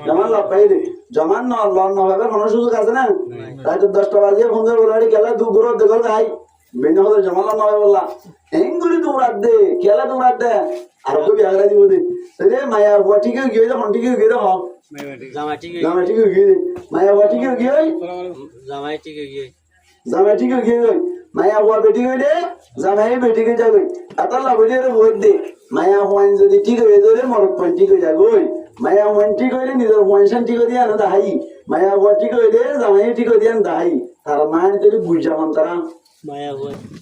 জমান লাভ পাই দে জমান লন হবে কোনো সুযোগ আছে না তাই তো 10টা বাজে ফোন করে বলে গেলে দু গুরো দেখো ভাই ভিন্ন হলে জমান লন হবে বললা এঙ্গুলি দৌড়াত দে খেলা দৌড়াত দে আর ওকে বিয়া করে দিব দে রে মায়া বুয়া ঠিক গিয়ে যখন ঠিক গিয়ে দেখো জামাই ঠিক গিয়ে মায়া বুয়া ঠিক গিয়ে জামাই ঠিক গিয়ে মায়া বুয়া বেটি গইলে জামাই বেটি গে যাবে আতাল্লা বলি রে ভোট দে মায়া হুয়ান যদি ঠিক হয়ে ধরে মরক পয়েন্ট ঠিক হয়ে যাবে মায়া হুয়ান ঠিক হইলে নিজের হুয়ান ঠিক হয়ে আনা দাহাই মায়া বুয়া ঠিক হইলে জামাই ঠিক হয়ে আনা দাহাই তার মায়ের যদি বুঝা মন তারা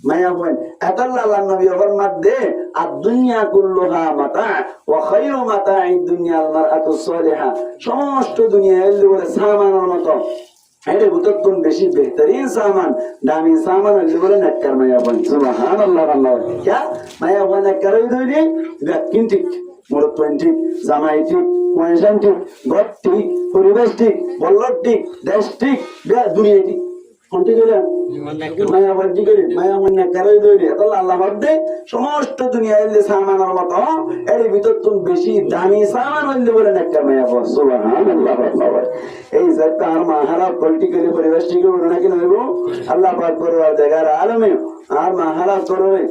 মায়া হুয়ান আতাল্লা আল্লাহ নবী ওর মধ্যে আদ-দুনিয়া কুল্লুহা মাতা ওয়া খায়রু মাতা'id দুনিয়া আল মারআতু সালিহা সমস্ত দুনিয়া এলে বলে সামানের মতো এটা বুতকুন বেশি বেহতরিন সামান দামি সামান হইলে বলে নেককার মায়া হুয়ান সুবহানাল্লাহ আল্লাহ क्या মায়া হুয়ান নেককার হই দইলে গাকিন ঠিক মরত পয়েন্ট ঠিক জামাই ঠিক পয়সা ঠিক ঘর ঠিক পরিবেশ ঠিক বল্লভ ঠিক দেশ ঠিক দুনিয়া ঠিক কোনটি গেলে মায়া হুয়ান ঠিক গেলে মায়া হুয়ান নেককার হই দইলে তাহলে আল্লাহ বাদে সমস্ত দুনিয়া এলে সামানের মতো এর ভিতর তুমি বেশি দামি সামান হইলে বলে নেককার মায়া হুয়ান সুবহানাল্লাহ আল্লাহ এই যে তার মাহারা পলিটিক্যালি পরিবেশ ঠিক হবে নাকি নইব আল্লাহ পাক করবে জায়গার আলমে আর মাহারা করবে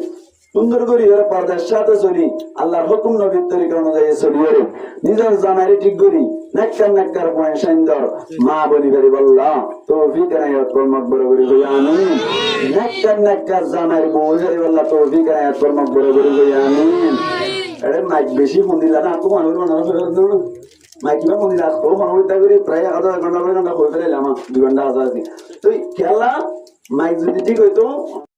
সুন্দর করি ওরা পর্দার সাথে চলি আল্লাহর হুকুম নবীর তরিকা অনুযায়ী চলি ওরে নিজের জামাইরে ঠিক করি নেককার পয়সাইন্দর মা বলি করি বললা তৌফিক আয়াত কর্মক বড় করি কই আমিন নেককার জামাইর বউ হরি বললা তৌফিক আয়াত কর্মক বড় করি কই আমিন আরে মাইক বেশি ফোন দিলা না তো মানুষ মাইক বা ফোন দিলা তো ফোন হইতা করি প্রায় আধা ঘন্টা হয়ে ফেলাইলাম 2 ঘন্টা আছে তো খেলা মাইক যদি ঠিক হইতো